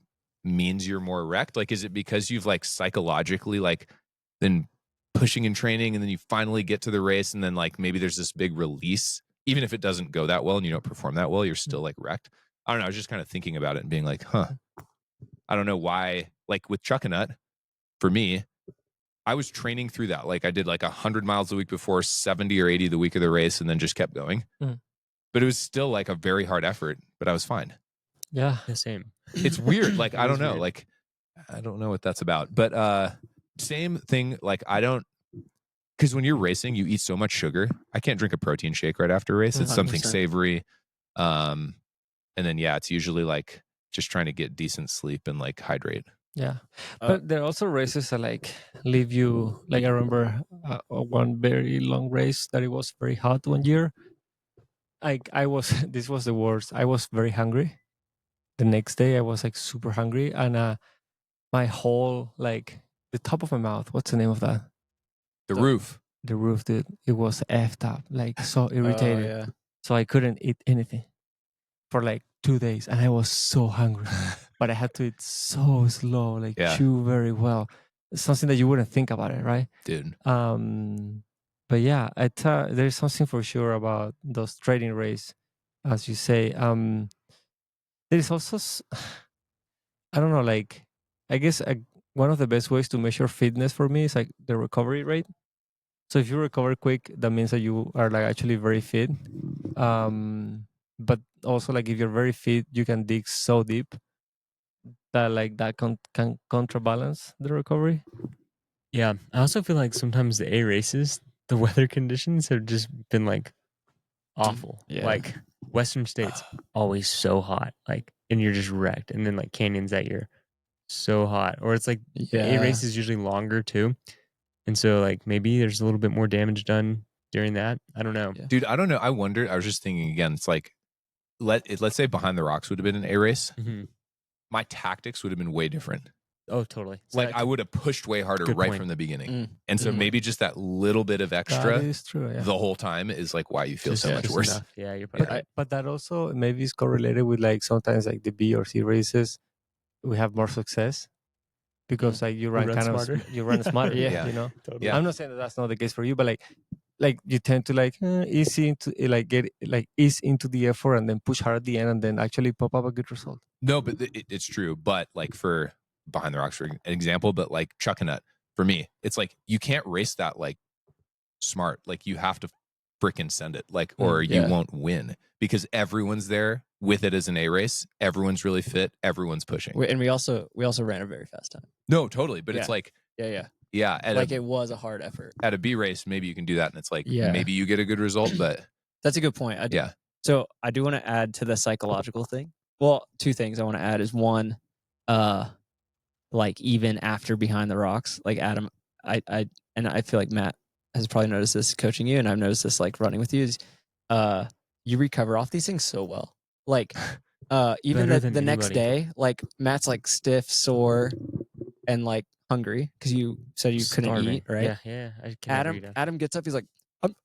Speaker 3: means you're more wrecked? Like, is it because you've like psychologically like been pushing and training, and then you finally get to the race, and then like maybe there's this big release, even if it doesn't go that well and you don't perform that well, you're still like wrecked. I don't know. I was just kind of thinking about it and being like, I don't know why. Like with Chuckanut, for me, I was training through that. Like I did like 100 miles the week before, 70 or 80 the week of the race, and then just kept going. But it was still like a very hard effort, but I was fine.
Speaker 2: Yeah.
Speaker 4: The same.
Speaker 3: It's weird. Like,
Speaker 4: It
Speaker 3: I
Speaker 4: is
Speaker 3: don't know.
Speaker 4: weird.
Speaker 3: Like, I don't know what that's about. But same thing. Like, I don't, because when you're racing, you eat so much sugar. I can't drink a protein shake right after a race. It's something
Speaker 1: 100%.
Speaker 3: savory. And then, yeah, it's usually like just trying to get decent sleep and like hydrate.
Speaker 2: Yeah.
Speaker 1: Uh,
Speaker 2: But there are also races that like leave you, like I remember one very long race that it was very hot one year. I was, this was the worst. I was very hungry. The next day I was like super hungry, and my whole, like the top of my mouth, what's the name of that?
Speaker 3: The roof.
Speaker 2: The roof, dude, it was effed up, like so irritated.
Speaker 1: yeah.
Speaker 2: So I couldn't eat anything for like 2 days, and I was so hungry. But I had to eat so slow, like
Speaker 3: Yeah.
Speaker 2: chew very well. It's something that you wouldn't think about it, right?
Speaker 3: Dude.
Speaker 2: But yeah, there's something for sure about those training race, as you say. There's also, I don't know, like I guess one of the best ways to measure fitness for me is like the recovery rate. So if you recover quick, that means that you are like actually very fit. But also like if you're very fit, you can dig so deep that like that can counterbalance the recovery.
Speaker 4: Yeah. I also feel like sometimes the A races, the weather conditions have just been like awful.
Speaker 1: Yeah.
Speaker 4: Like Western States, always so hot. Like, and you're just wrecked. And then like canyons that year, so hot. Or it's like the A race is usually longer too. And so like maybe there's a little bit more damage done during that. I don't know.
Speaker 1: Yeah.
Speaker 3: Dude, I don't know. I wonder, I was just thinking again, it's like, let's say Behind the Rocks would have been an A race.
Speaker 4: Mhm.
Speaker 3: My tactics would have been way different.
Speaker 4: Oh, totally.
Speaker 3: Like I would have pushed way harder
Speaker 4: Good
Speaker 3: right
Speaker 4: point.
Speaker 3: from the beginning.
Speaker 1: Mm.
Speaker 3: And so
Speaker 1: Mhm.
Speaker 3: maybe just that little bit of
Speaker 2: That
Speaker 3: extra
Speaker 2: is true. Yeah.
Speaker 3: the whole time is like why you feel
Speaker 2: Just-
Speaker 3: so much
Speaker 4: Just
Speaker 3: worse.
Speaker 4: enough. Yeah, you're probably
Speaker 2: But,
Speaker 4: right.
Speaker 2: but that also maybe is correlated with like sometimes like the B or C races, we have more success because like you run
Speaker 4: run
Speaker 2: kind
Speaker 4: smarter.
Speaker 2: of you run smarter.
Speaker 1: Yeah.
Speaker 2: You know.
Speaker 4: Totally.
Speaker 3: Yeah.
Speaker 2: I'm not saying that that's not the case for you, but like you tend to like easy into like get like ease into the effort and then push hard at the end and then actually pop up a good result.
Speaker 3: No, but it's true. But like for Behind the Rocks, for an example, but like Chuckanut, for me, it's like you can't race that like smart. Like you have to freaking send it, like, or you
Speaker 1: yeah.
Speaker 3: won't win because everyone's there with it as an A race. Everyone's really fit. Everyone's pushing.
Speaker 1: And we also ran a very fast time.
Speaker 3: No, totally. But it's
Speaker 1: Yeah.
Speaker 3: like,
Speaker 1: Yeah.
Speaker 3: yeah, at
Speaker 1: Like
Speaker 3: a,
Speaker 1: it was a hard effort.
Speaker 3: at a B race, maybe you can do that, and it's like
Speaker 1: Yeah.
Speaker 3: maybe you get a good result, but
Speaker 1: That's a good point.
Speaker 3: yeah,
Speaker 1: So I do want to add to the psychological thing. well, two things I want to add is one, like even after behind the rocks, like Adam, and I feel like Matt has probably noticed this coaching you, and I've noticed this like running with you is, you recover off these things so well. Like, even
Speaker 4: Better
Speaker 1: the
Speaker 4: than
Speaker 1: next
Speaker 4: anybody.
Speaker 1: day, like Matt's like stiff, sore, and like hungry because you said you couldn't
Speaker 4: Starving.
Speaker 1: eat, right?
Speaker 4: Yeah. I can never eat after.
Speaker 1: Adam gets up, he's like,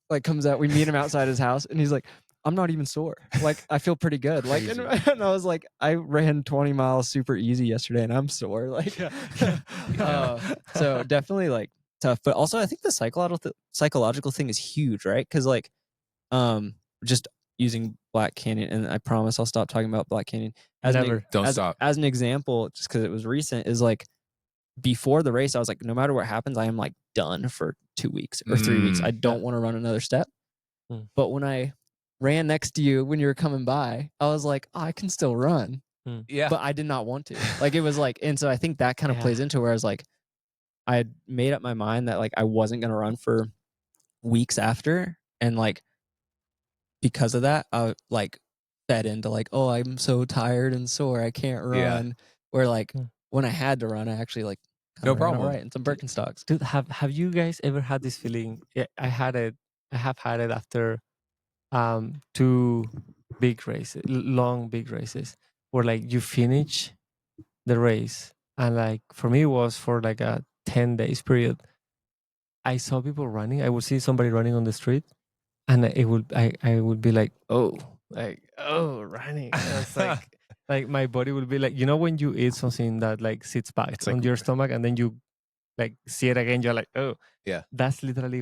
Speaker 1: like comes out, we meet him outside his house, and he's like, I'm not even sore. Like I feel pretty good. Like, and,
Speaker 4: Crazy.
Speaker 1: and I was like, I ran 20 miles super easy yesterday, and I'm sore. Like, so definitely like tough. But also, I think the psychological thing is huge, right? Because like, just using Black Canyon, and I promise I'll stop talking about Black Canyon as
Speaker 2: Never.
Speaker 3: Don't
Speaker 1: as,
Speaker 3: stop.
Speaker 1: as an example, just because it was recent, is like before the race, I was like, no matter what happens, I am like done for 2 weeks or 3 weeks. I don't want to run another step. But when I ran next to you when you were coming by, I was like, oh, I can still run.
Speaker 3: Yeah.
Speaker 1: But I did not want to. Like it was like, and so I think that kind of
Speaker 2: Yeah.
Speaker 1: plays into where I was like, I had made up my mind that like I wasn't gonna run for weeks after, and like because of that, I like fed into like, oh, I'm so tired and sore, I can't run.
Speaker 3: Yeah.
Speaker 1: Where like
Speaker 2: Mm.
Speaker 1: when I had to run, I actually like
Speaker 3: No
Speaker 1: kinda ran
Speaker 3: problem.
Speaker 1: all right in some Birkenstocks.
Speaker 2: Dude, have you guys ever had this feeling? Yeah, I have had it after 2 big races, long big races, where like you finish the race, and like for me it was for like a 10 days period. I saw people running. I would see somebody running on the street, and I would be like, oh, running. And it's like my body would be like, when you eat something that like sits back
Speaker 3: It's
Speaker 2: on
Speaker 3: like-
Speaker 2: your stomach, and then you like see it again, you're like, oh,
Speaker 3: Yeah.
Speaker 2: That's literally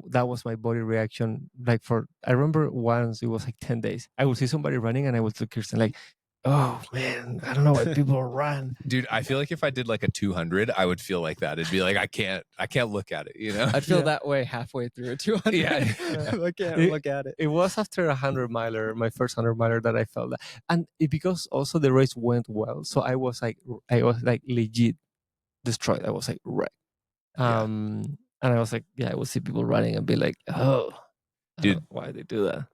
Speaker 2: that was my body reaction. Like I remember once it was like 10 days. I would see somebody running, and I would look at Kirsten like, oh man, I don't know why people run.
Speaker 3: Dude, I feel like if I did like a 200, I would feel like that. It'd be like I can't look at it, you know?
Speaker 1: I'd feel
Speaker 2: Yeah.
Speaker 1: that way halfway through a 200.
Speaker 3: Yeah.
Speaker 1: I can't look at it.
Speaker 2: It was after a 100-miler, my first 100-miler, that I felt that, and because also the race went well, so I was like legit destroyed. I was like wrecked.
Speaker 3: Yeah.
Speaker 2: And I was like, I would see people running and be like, oh,
Speaker 3: Dude.
Speaker 2: why they do that?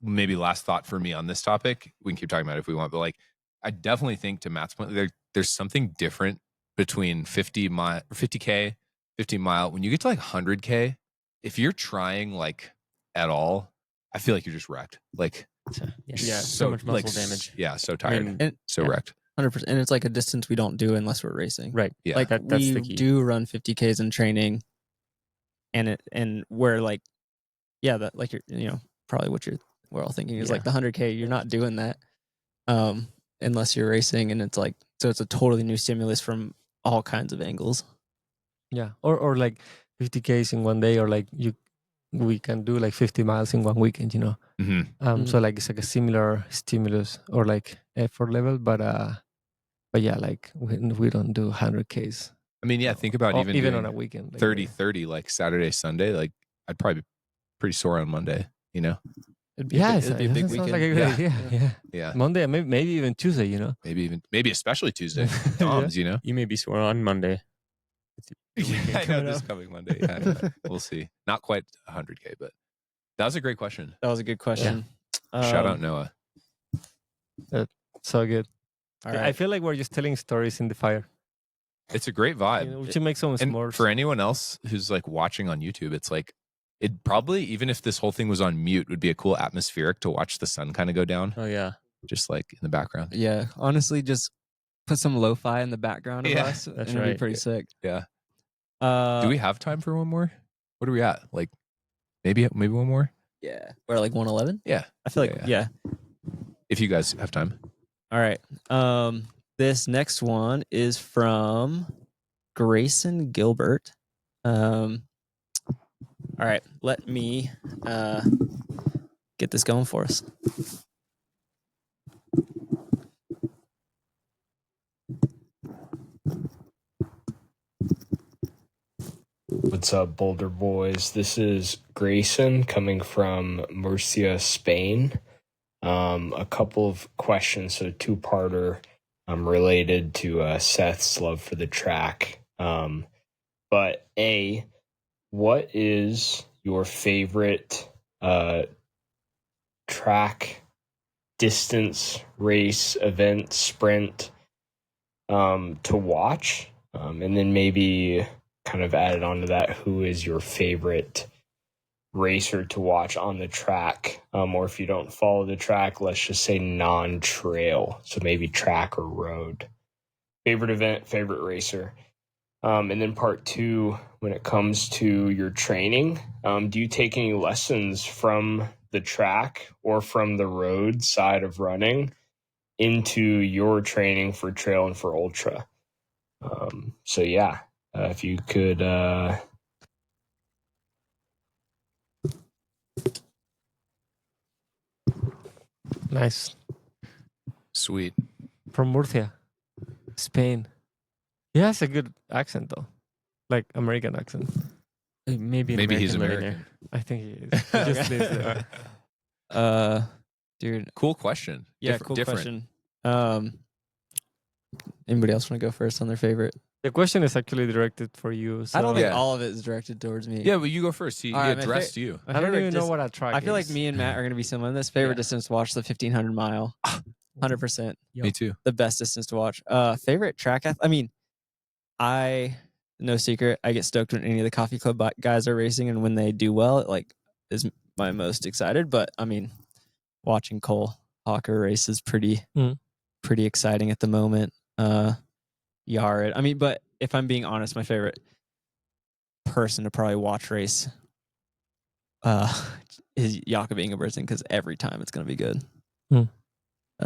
Speaker 3: Maybe last thought for me on this topic. We can keep talking about it if we want, but like I definitely think to Matt's point, there's something different between 50K, 50 mile. When you get to like 100K, if you're trying like at all, I feel like you're just wrecked. Like
Speaker 4: So much muscle damage.
Speaker 3: Yeah, so tired.
Speaker 1: And
Speaker 3: so wrecked.
Speaker 1: 100%. And it's like a distance we don't do unless we're racing.
Speaker 4: Right.
Speaker 3: Yeah.
Speaker 1: Like
Speaker 4: that's
Speaker 1: we
Speaker 4: the key.
Speaker 1: do run 50Ks in training, and we're like, yeah, that like you're probably what we're all thinking is like the 100K. You're not doing that unless you're racing, and it's like, so it's a totally new stimulus from all kinds of angles.
Speaker 2: Yeah, or like 50Ks in one day, or like we can do like 50 miles in one weekend,
Speaker 3: Mm-hmm.
Speaker 2: So like it's like a similar stimulus or like effort level, but yeah, like we don't do 100Ks.
Speaker 3: I mean, yeah, think about even
Speaker 2: on
Speaker 3: doing
Speaker 2: a weekend, like
Speaker 3: 30-30, like Saturday, Sunday. Like I'd probably be pretty sore on Monday, you know?
Speaker 1: It'd be it'd be a big weekend.
Speaker 2: Like a good idea.
Speaker 3: Yeah.
Speaker 2: Monday, maybe even Tuesday,
Speaker 3: Maybe especially Tuesday. Dom's, you know?
Speaker 4: You may be sore on Monday.
Speaker 3: Yeah, I know, this coming Monday. Yeah, we'll see. Not quite 100K, but that was a great question.
Speaker 1: That was a good question.
Speaker 3: Shout out Noah.
Speaker 2: So good.
Speaker 1: All right.
Speaker 2: I feel like we're just telling stories in the fire.
Speaker 3: It's a great vibe.
Speaker 2: We should make some
Speaker 3: And
Speaker 2: s'mores.
Speaker 3: for anyone else who's like watching on YouTube, it's like, it probably, even if this whole thing was on mute, would be a cool atmospheric to watch the sun kind of go down.
Speaker 4: Oh yeah.
Speaker 3: Just like in the background.
Speaker 1: Yeah, honestly, just put some lo-fi in the background of
Speaker 3: Yeah,
Speaker 1: us,
Speaker 4: that's
Speaker 1: and it'd be
Speaker 4: right.
Speaker 1: pretty sick.
Speaker 3: Yeah.
Speaker 1: Uh,
Speaker 3: Do we have time for one more? What are we at? Like maybe one more?
Speaker 1: Yeah, we're like 111.
Speaker 3: Yeah.
Speaker 1: I feel like yeah.
Speaker 3: If you guys have time.
Speaker 1: All right. This next one is from Grayson Gilbert. All right, let me get this going for us.
Speaker 7: What's up, Boulder boys? This is Grayson coming from Murcia, Spain. A couple of questions, so two-parter related to Seth's love for the track. But A, what is your favorite track distance race, event, sprint to watch? And then maybe kind of added onto that, who is your favorite racer to watch on the track? Or if you don't follow the track, let's just say non-trail. So maybe track or road. Favorite event, favorite racer. And then part 2, when it comes to your training, do you take any lessons from the track or from the road side of running into your training for trail and for ultra? So yeah, if you could
Speaker 2: Nice.
Speaker 3: Sweet.
Speaker 2: From Murcia, Spain. He has a good accent though, like American accent.
Speaker 4: Maybe an
Speaker 3: Maybe he's
Speaker 4: American living
Speaker 3: American.
Speaker 2: I think he is. He just lives there.
Speaker 1: Dude,
Speaker 3: Cool question.
Speaker 1: yeah,
Speaker 3: Different-
Speaker 1: cool
Speaker 3: different.
Speaker 1: question. Anybody else want to go first on their favorite?
Speaker 2: The question is actually directed for you. So
Speaker 1: I don't think
Speaker 3: Yeah.
Speaker 1: all of it is directed towards me.
Speaker 3: Yeah, well, you go first. He
Speaker 1: All right, my
Speaker 3: addressed you.
Speaker 2: I don't
Speaker 1: favorite
Speaker 2: even know
Speaker 1: dis-
Speaker 2: what a track
Speaker 1: I feel like
Speaker 2: is.
Speaker 1: me and Matt are going to be similar in this. Favorite
Speaker 2: Yeah.
Speaker 1: distance to watch, the 1500 mile. 100%.
Speaker 3: Me too.
Speaker 1: The best distance to watch. Favorite track? No secret, I get stoked when any of the coffee club guys are racing, and when they do well, it like is my most excited. But I mean, watching Cole Hawker race is pretty exciting at the moment. Yared. I mean, but if I'm being honest, my favorite person to probably watch race is Jakob Ingebrigtsen, because every time it's gonna be good. I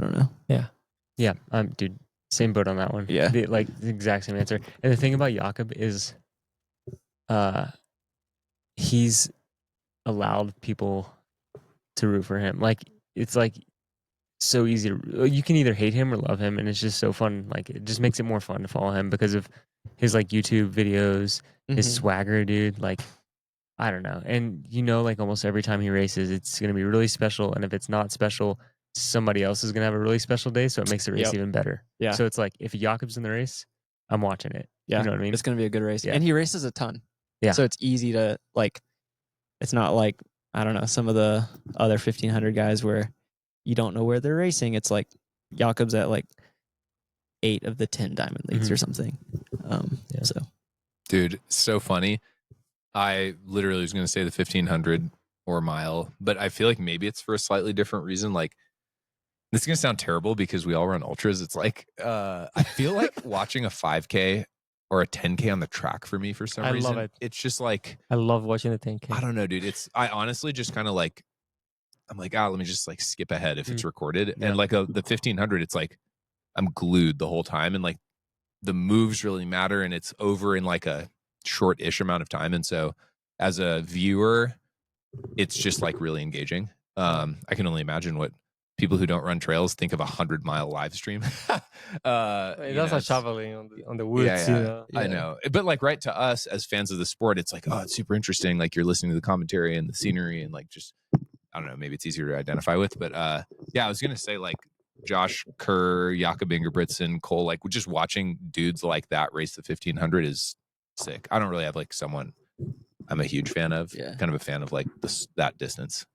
Speaker 1: don't know.
Speaker 4: Yeah, dude, same boat on that one.
Speaker 1: Yeah.
Speaker 4: The exact same answer. And the thing about Jakob is, he's allowed people to root for him. Like, it's like so easy to, you can either hate him or love him, and it's just so fun. Like, it just makes it more fun to follow him because of his like YouTube videos, his
Speaker 1: Mhm.
Speaker 4: swagger, dude. Like, I don't know. And like almost every time he races, it's gonna be really special. And if it's not special, somebody else is gonna have a really special day, so it makes the race
Speaker 1: Yep.
Speaker 4: even better.
Speaker 1: Yeah.
Speaker 4: So it's like, if Jakob's in the race, I'm watching it.
Speaker 1: Yeah,
Speaker 4: You know what I mean?
Speaker 1: It's gonna be a good race,
Speaker 4: Yeah.
Speaker 1: and he races a ton.
Speaker 4: Yeah.
Speaker 1: So it's easy to like. It's not like, I don't know, some of the other 1500 guys where you don't know where they're racing. It's like Jakob's at like 8 of the 10 diamond leagues or something. So
Speaker 3: Dude, so funny. I literally was going to say the 1500 or mile, but I feel like maybe it's for a slightly different reason. Like, this is going to sound terrible because we all run ultras. It's like, I feel like watching a 5K or a 10K on the track for me for some reason.
Speaker 2: I love it.
Speaker 3: It's just like,
Speaker 2: I love watching the 10K.
Speaker 3: I don't know, dude. I honestly just kind of like, I'm like, let me just like skip ahead if it's recorded.
Speaker 4: Yeah.
Speaker 3: And like the 1500, it's like, I'm glued the whole time. And like, the moves really matter, and it's over in like a short-ish amount of time. And so as a viewer, it's just like really engaging. I can only imagine what people who don't run trails think of 100-mile live stream.
Speaker 2: That's a shoveling on the woods.
Speaker 3: Yeah. I know. But like, right, to us as fans of the sport, it's like, oh, it's super interesting. Like, you're listening to the commentary and the scenery, and like, just, I don't know, maybe it's easier to identify with. But yeah, I was going to say, like, Josh Kerr, Jakob Ingebrigtsen, Cole, like, just watching dudes like that race the 1500 is sick. I don't really have like someone I'm a huge fan of.
Speaker 1: Yeah.
Speaker 3: Kind of a fan of like that distance.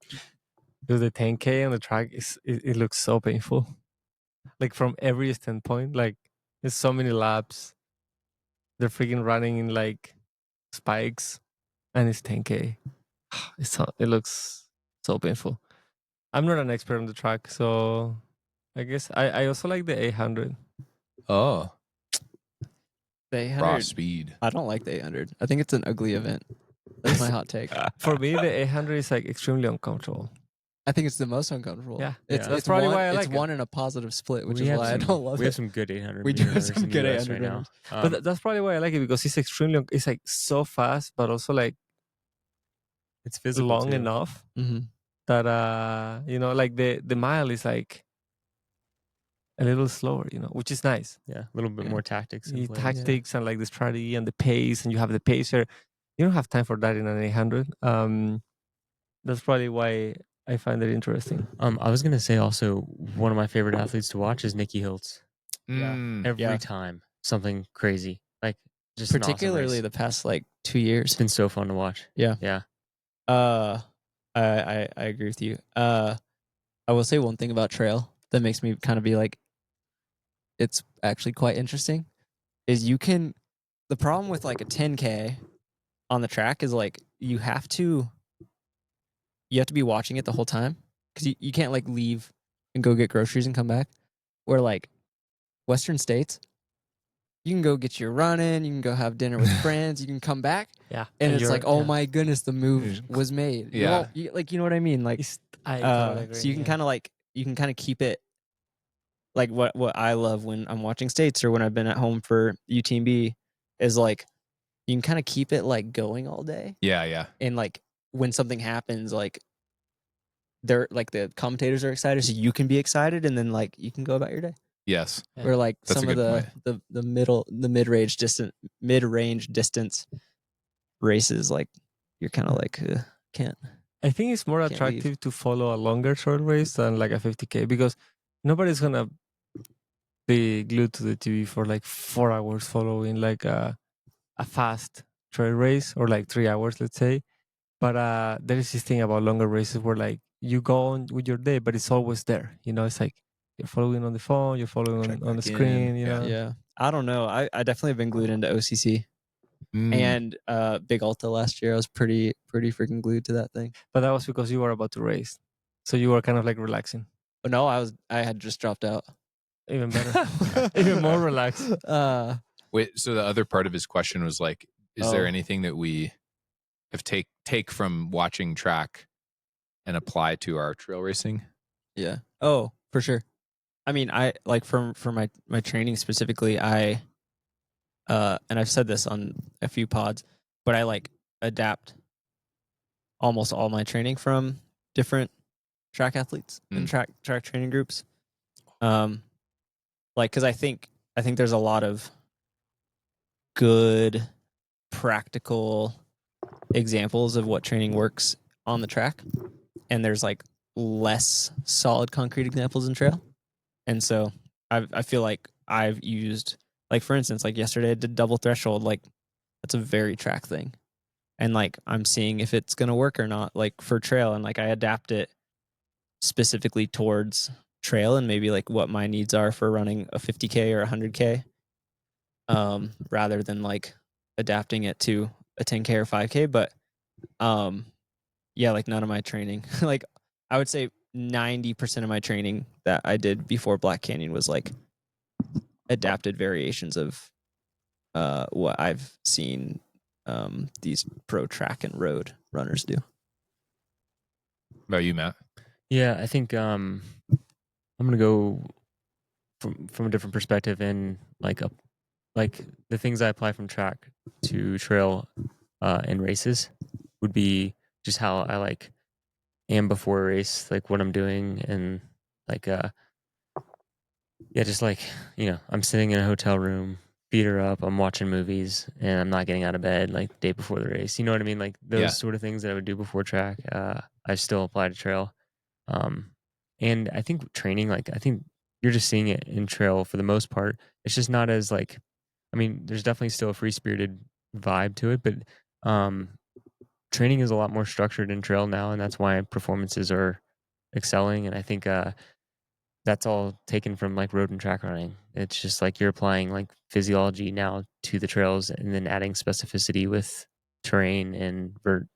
Speaker 2: Dude, the 10K on the track it looks so painful. Like, from every standpoint, like, there's so many laps. They're freaking running in like spikes, and it's 10K. It looks so painful. I'm not an expert on the track, so I guess I also like the 800.
Speaker 3: Oh,
Speaker 1: the
Speaker 3: raw
Speaker 1: 800,
Speaker 3: speed.
Speaker 1: I don't like the 800. I think it's an ugly event. That's my hot take.
Speaker 2: For me, the 800 is like extremely uncomfortable.
Speaker 1: I think it's the most uncomfortable.
Speaker 2: Yeah.
Speaker 1: It's,
Speaker 2: That's
Speaker 1: it's
Speaker 2: probably
Speaker 1: one,
Speaker 2: why I
Speaker 1: it's
Speaker 2: like it.
Speaker 1: one in a positive split, which
Speaker 4: We
Speaker 1: is
Speaker 4: have
Speaker 1: why I
Speaker 4: some-
Speaker 1: don't love
Speaker 4: We have
Speaker 1: it.
Speaker 4: some good 800.
Speaker 1: We do have
Speaker 4: runners
Speaker 1: some
Speaker 4: in the
Speaker 1: good
Speaker 4: US
Speaker 1: 800
Speaker 4: right now.
Speaker 1: runners.
Speaker 2: But that's probably why I like it, because it's extremely it's like so fast, but also like
Speaker 4: it's physical
Speaker 2: long
Speaker 4: too.
Speaker 2: enough
Speaker 1: Mm-hmm.
Speaker 2: that like the mile is like a little slower, which is nice.
Speaker 4: Yeah, a little bit
Speaker 1: Yeah.
Speaker 4: more tactics. in
Speaker 2: The
Speaker 4: place.
Speaker 2: tactics and like the strategy and the pace, and you have the pacer. You don't have time for that in an 800. That's probably why I find it interesting.
Speaker 4: I was gonna say also, one of my favorite athletes to watch is Nikki Hiltz.
Speaker 3: Mm.
Speaker 4: Every time something crazy, like just an awesome
Speaker 1: Particularly
Speaker 4: race.
Speaker 1: the past like 2 years.
Speaker 4: It's been so fun to watch.
Speaker 1: Yeah.
Speaker 4: Yeah.
Speaker 1: I agree with you. I will say one thing about trail that makes me kind of be like, it's actually quite interesting. Is the problem with like a 10K on the track is like you have to be watching it the whole time because you can't like leave and go get groceries and come back. Where like Western states, you can go get your run in, you can go have dinner with friends, you can come back,
Speaker 2: Yeah.
Speaker 1: and it's like, oh
Speaker 2: yeah.
Speaker 1: my goodness, the move was made. You
Speaker 3: Yeah.
Speaker 1: won't, like, you know what I mean? Like,
Speaker 2: I totally agree.
Speaker 1: so you can kind of keep it like what I love when I'm watching states or when I've been at home for UTMB is like you can kind of keep it like going all day,
Speaker 3: Yeah.
Speaker 1: and like when something happens, like they're like the commentators are excited, so you can be excited, and then like you can go about your day.
Speaker 3: Yes.
Speaker 2: Yeah.
Speaker 1: Or like
Speaker 3: That's a
Speaker 1: some of
Speaker 3: good
Speaker 1: the mid range distance races, like you're kind of like can't.
Speaker 2: I think it's more
Speaker 1: Can't
Speaker 2: attractive to follow a longer trail race than like a 50K because nobody's gonna be glued to the TV for like 4 hours following like a fast trail race or like 3 hours, let's say. But there is this thing about longer races where like you go on with your day, but it's always there. You know, it's like you're following on the phone, you're following
Speaker 3: Check
Speaker 2: on the
Speaker 3: back in.
Speaker 2: screen. You
Speaker 3: Yeah.
Speaker 2: know,
Speaker 1: Yeah, I don't know. I definitely have been glued into OCC and Big Alta last year. I was pretty freaking glued to that thing.
Speaker 2: but that was because you were about to race, so you were kind of like relaxing.
Speaker 1: But no, I had just dropped out.
Speaker 2: Even better, even more relaxed.
Speaker 3: Wait, so the other part of his question was like, is there
Speaker 1: Oh.
Speaker 3: anything that we have take from watching track and apply to our trail racing?
Speaker 1: Yeah. Oh, for sure. I mean, I like for my training specifically, I and I've said this on a few pods, but I like adapt almost all my training from different track athletes and track training groups. Like cuz I think there's a lot of good practical examples of what training works on the track, and there's like less solid concrete examples in trail. And so I feel like I've used, like, for instance, like yesterday I did double threshold. Like that's a very track thing, and like I'm seeing if it's gonna work or not, like for trail, and like I adapt it specifically towards trail and maybe like what my needs are for running a 50K or 100K, rather than like adapting it to a 10K or 5K. But yeah, like none of my training, like I would say 90% of my training that I did before Black Canyon was like adapted variations of what I've seen these pro track and road runners do.
Speaker 3: About you, Matt?
Speaker 4: Yeah, I think I'm gonna go from a different perspective and like the things I apply from track to trail and races would be just how I like am before a race, like what I'm doing, and like yeah, just like I'm sitting in a hotel room, feet are up, I'm watching movies, and I'm not getting out of bed like the day before the race. You know what I mean? Like those
Speaker 3: Yeah.
Speaker 4: sort of things that I would do before track. I still apply to trail. And I think training, like I think you're just seeing it in trail for the most part. It's just not as like, I mean, there's definitely still a free spirited vibe to it, but training is a lot more structured in trail now, and that's why performances are excelling. And I think that's all taken from like road and track running. It's just like you're applying like physiology now to the trails, and then adding specificity with terrain and vert.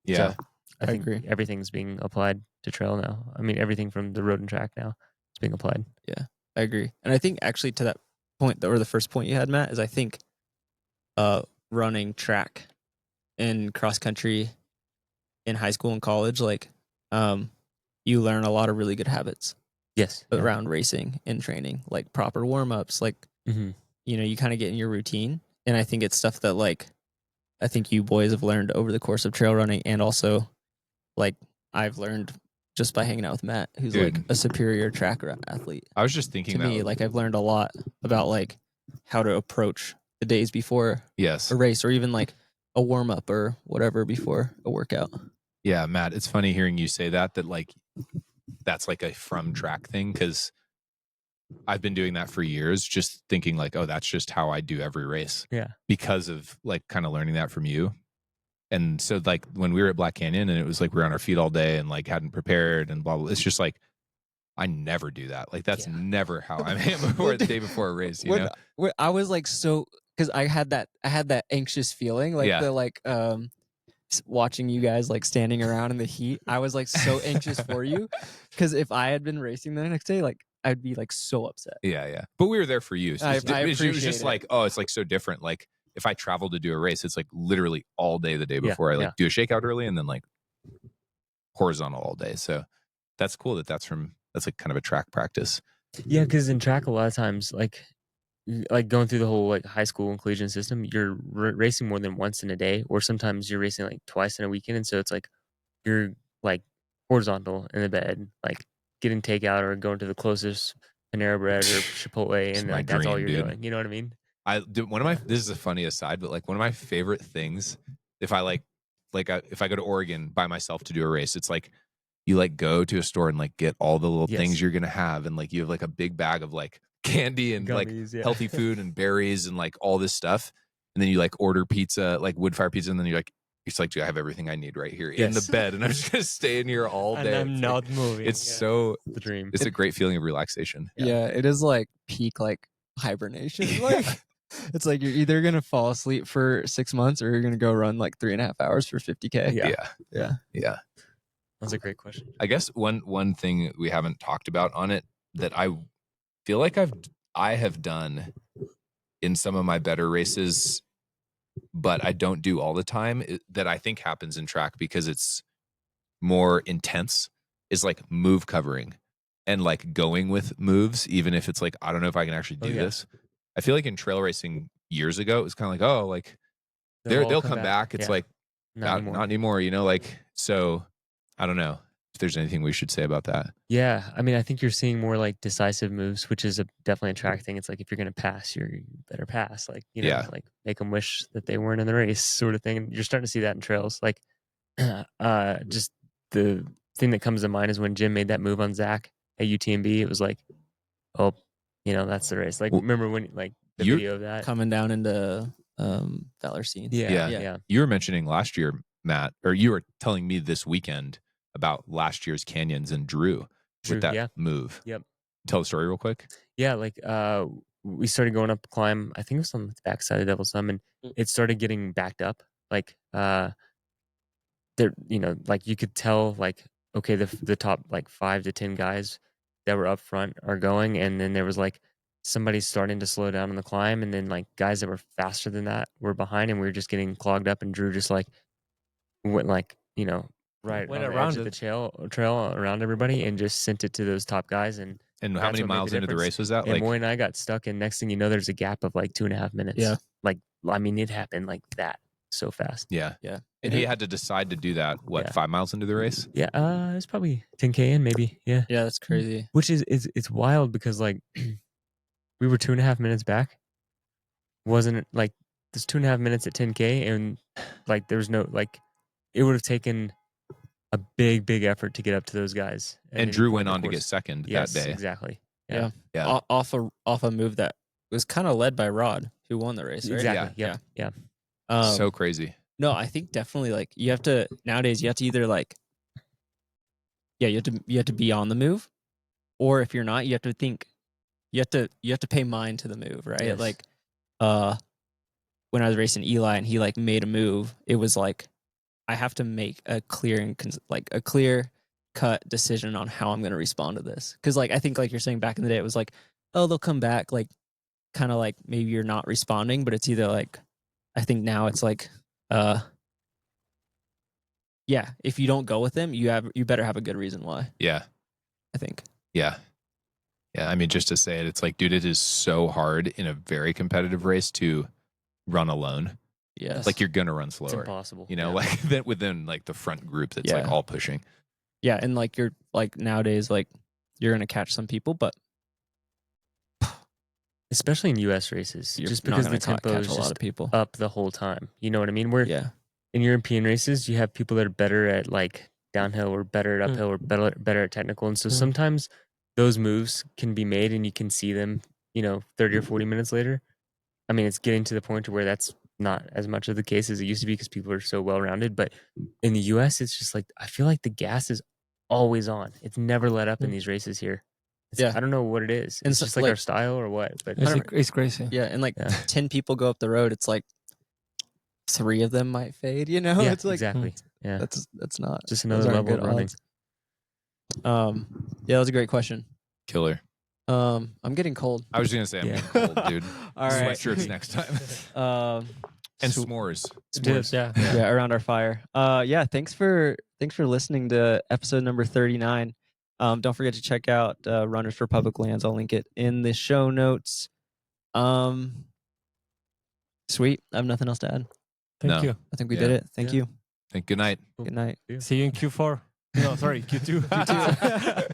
Speaker 3: Yeah.
Speaker 4: So
Speaker 1: I
Speaker 4: I think
Speaker 1: agree.
Speaker 4: everything's being applied to trail now. I mean, everything from the road and track now is being applied.
Speaker 1: Yeah, I agree. And I think actually to that point, or the first point you had, Matt, is I think running track and cross country in high school and college, like you learn a lot of really good habits
Speaker 4: Yes.
Speaker 1: around racing and training, like proper warm-ups, like
Speaker 4: Mm-hmm.
Speaker 1: you kind of get in your routine. And I think it's stuff that like I think you boys have learned over the course of trail running, and also like I've learned just by hanging out with Matt, who's
Speaker 3: Dude.
Speaker 1: like a superior track athlete
Speaker 3: I was just thinking
Speaker 1: to
Speaker 3: that.
Speaker 1: me. Like I've learned a lot about like how to approach the days before
Speaker 3: Yes.
Speaker 1: a race, or even like a warm up or whatever before a workout.
Speaker 3: Yeah, Matt, it's funny hearing you say that like that's like a from track thing, because I've been doing that for years, just thinking like, oh, that's just how I do every race.
Speaker 4: Yeah.
Speaker 3: Because of like kind of learning that from you. And so like when we were at Black Canyon and it was like we were on our feet all day and like hadn't prepared and blah blah. It's just like I never do that. Like that's never how I am before the day before a race. You know,
Speaker 1: I was like so because I had that anxious feeling like the like watching you guys like standing around in the heat. I was like so anxious for you because if I had been racing the next day, like I'd be like so upset.
Speaker 3: Yeah. But we were there for you. So
Speaker 1: I
Speaker 3: it was just
Speaker 1: it.
Speaker 3: like, oh, it's like so different. Like if I travel to do a race, it's like literally all day the day before. I like do a shakeout early and then like horizontal all day. So that's cool that's like kind of a track practice.
Speaker 4: Yeah, because in track a lot of times like going through the whole like high school and collegiate system, you're racing more than once in a day, or sometimes you're racing like twice in a weekend, and so it's like you're like horizontal in the bed, like getting takeout or going to the closest Panera Bread or Chipotle, and like that's all you're doing. You know what I mean?
Speaker 3: This is a funny aside, but like one of my favorite things, if I if I go to Oregon by myself to do a race, it's like you like go to a store and like get all the little things you're gonna have, and like you have like a big bag of like candy and gummies, like healthy food and berries and like all this stuff, and then you like order pizza, like wood fire pizza, and then you're like, it's like, I have everything I need right here in the bed, and I'm just gonna stay in here all day.
Speaker 4: And I'm not moving.
Speaker 3: It's so
Speaker 4: the dream.
Speaker 3: It's a great feeling of relaxation.
Speaker 1: Yeah, it is like peak like hibernation. Like it's like you're either gonna fall asleep for 6 months or you're gonna go run like 3.5 hours for 50K.
Speaker 3: Yeah.
Speaker 4: That's a great question.
Speaker 3: I guess one thing we haven't talked about on it that I feel like I have done in some of my better races, but I don't do all the time, that I think happens in track because it's more intense, is like move covering and like going with moves, even if it's like, I don't know if I can actually do this. I feel like in trail racing years ago, it was kind of like, oh, like they'll come back. It's like, not anymore, you know, like, so I don't know if there's anything we should say about that.
Speaker 4: Yeah. I mean, I think you're seeing more like decisive moves, which is definitely a track thing. It's like, if you're going to pass, you better pass. Like, you know, like make them wish that they weren't in the race sort of thing. And you're starting to see that in trails. Like, just the thing that comes to mind is when Jim made that move on Zach at UTMB. It was like, oh, you know, that's the race. Like, remember when like the video of that
Speaker 1: coming down into Valor Scene?
Speaker 4: Yeah.
Speaker 3: You were mentioning last year, Matt, or you were telling me this weekend about last year's canyons and Drew with that move.
Speaker 4: Yep.
Speaker 3: Tell the story real quick.
Speaker 4: Yeah, like we started going up a climb. I think it was on the backside of Devil's Thumb, and it started getting backed up. Like there, you know, like you could tell, like, okay, the top like 5 to 10 guys that were up front are going, and then there was like somebody starting to slow down on the climb, and then like guys that were faster than that were behind, and we were just getting clogged up, and Drew just like went like, you know, right went around the trail around everybody and just sent it to those top guys. And
Speaker 3: how many miles into the race was that?
Speaker 4: And Moy and I got stuck, and next thing you know, there's a gap of like 2.5 minutes.
Speaker 1: Yeah.
Speaker 4: Like, I mean, it happened like that so fast.
Speaker 3: Yeah. And he had to decide to do that, 5 miles into the race?
Speaker 4: Yeah, it was probably 10K in maybe. Yeah.
Speaker 1: Yeah, that's crazy.
Speaker 4: Which is it's wild because like we were 2.5 minutes back. Wasn't it like there's 2.5 minutes at 10K, and like there was no, like, it would have taken a big effort to get up to those guys.
Speaker 3: And Drew went on to get second that day.
Speaker 4: Exactly.
Speaker 1: Yeah. Off a move that was kind of led by Rod, who won the race, right?
Speaker 4: Exactly. Yeah.
Speaker 3: So crazy.
Speaker 1: No, I think definitely like you have to nowadays. You have to either like, you have to be on the move, or if you're not, you have to think. You have to pay mind to the move, right?
Speaker 4: Yes.
Speaker 1: Like, when I was racing Eli and he like made a move, it was like I have to make a clear cut decision on how I'm going to respond to this. Because like I think like you're saying back in the day, it was like, oh, they'll come back, like kind of like maybe you're not responding, but it's either like, I think now it's like, if you don't go with them, you better have a good reason why.
Speaker 3: Yeah,
Speaker 1: I think.
Speaker 3: Yeah. I mean, just to say it, it's like, dude, it is so hard in a very competitive race to run alone.
Speaker 1: Yes.
Speaker 3: Like you're gonna run slower.
Speaker 4: It's impossible.
Speaker 3: You know, like that within like the front group that's like all pushing.
Speaker 1: Yeah, and like you're like nowadays, like you're gonna catch some people, but
Speaker 4: especially in U.S. races,
Speaker 1: you're
Speaker 4: just because the tempo is
Speaker 1: a lot
Speaker 4: just
Speaker 1: of people
Speaker 4: up the whole time. You know what I mean? Where in European races, you have people that are better at like downhill or better at uphill or better at technical, and so sometimes those moves can be made and you can see them, you know, 30 or 40 minutes later. I mean, it's getting to the point to where that's not as much of the case as it used to be because people are so well rounded. But in the U.S., it's just like I feel like the gas is always on. It's never let up in these races here.
Speaker 1: Yeah.
Speaker 4: I don't know what it is.
Speaker 1: And
Speaker 4: It's
Speaker 1: so,
Speaker 4: just like
Speaker 1: like-
Speaker 4: our style or what. But
Speaker 2: It's crazy.
Speaker 1: Yeah, and like
Speaker 4: Yeah.
Speaker 1: 10 people go up the road, it's like 3 of them might fade, you know?
Speaker 4: yeah,
Speaker 1: It's like
Speaker 4: exactly. Yeah,
Speaker 1: that's not
Speaker 4: just
Speaker 1: those
Speaker 4: another
Speaker 1: aren't
Speaker 4: level of
Speaker 1: good
Speaker 4: running.
Speaker 1: odds. Yeah, that was a great question.
Speaker 3: Killer.
Speaker 1: I'm getting cold.
Speaker 3: I was just gonna say I'm
Speaker 4: Yeah.
Speaker 3: getting cold, dude.
Speaker 1: All right.
Speaker 3: Sweatshirts next time. And
Speaker 1: sw-
Speaker 3: s'mores.
Speaker 2: Dude, yeah.
Speaker 1: yeah, around our fire. Yeah, thanks for listening to episode number 39. Don't forget to check out Runners for Public Lands. I'll link it in the show notes. Sweet. I have nothing else to add.
Speaker 2: Thank
Speaker 3: No.
Speaker 2: you.
Speaker 1: I think we
Speaker 3: Yeah.
Speaker 1: did it. Thank
Speaker 4: Yeah.
Speaker 1: you.
Speaker 3: Good night.
Speaker 1: Good night.
Speaker 2: See you in Q4. No, sorry, Q2.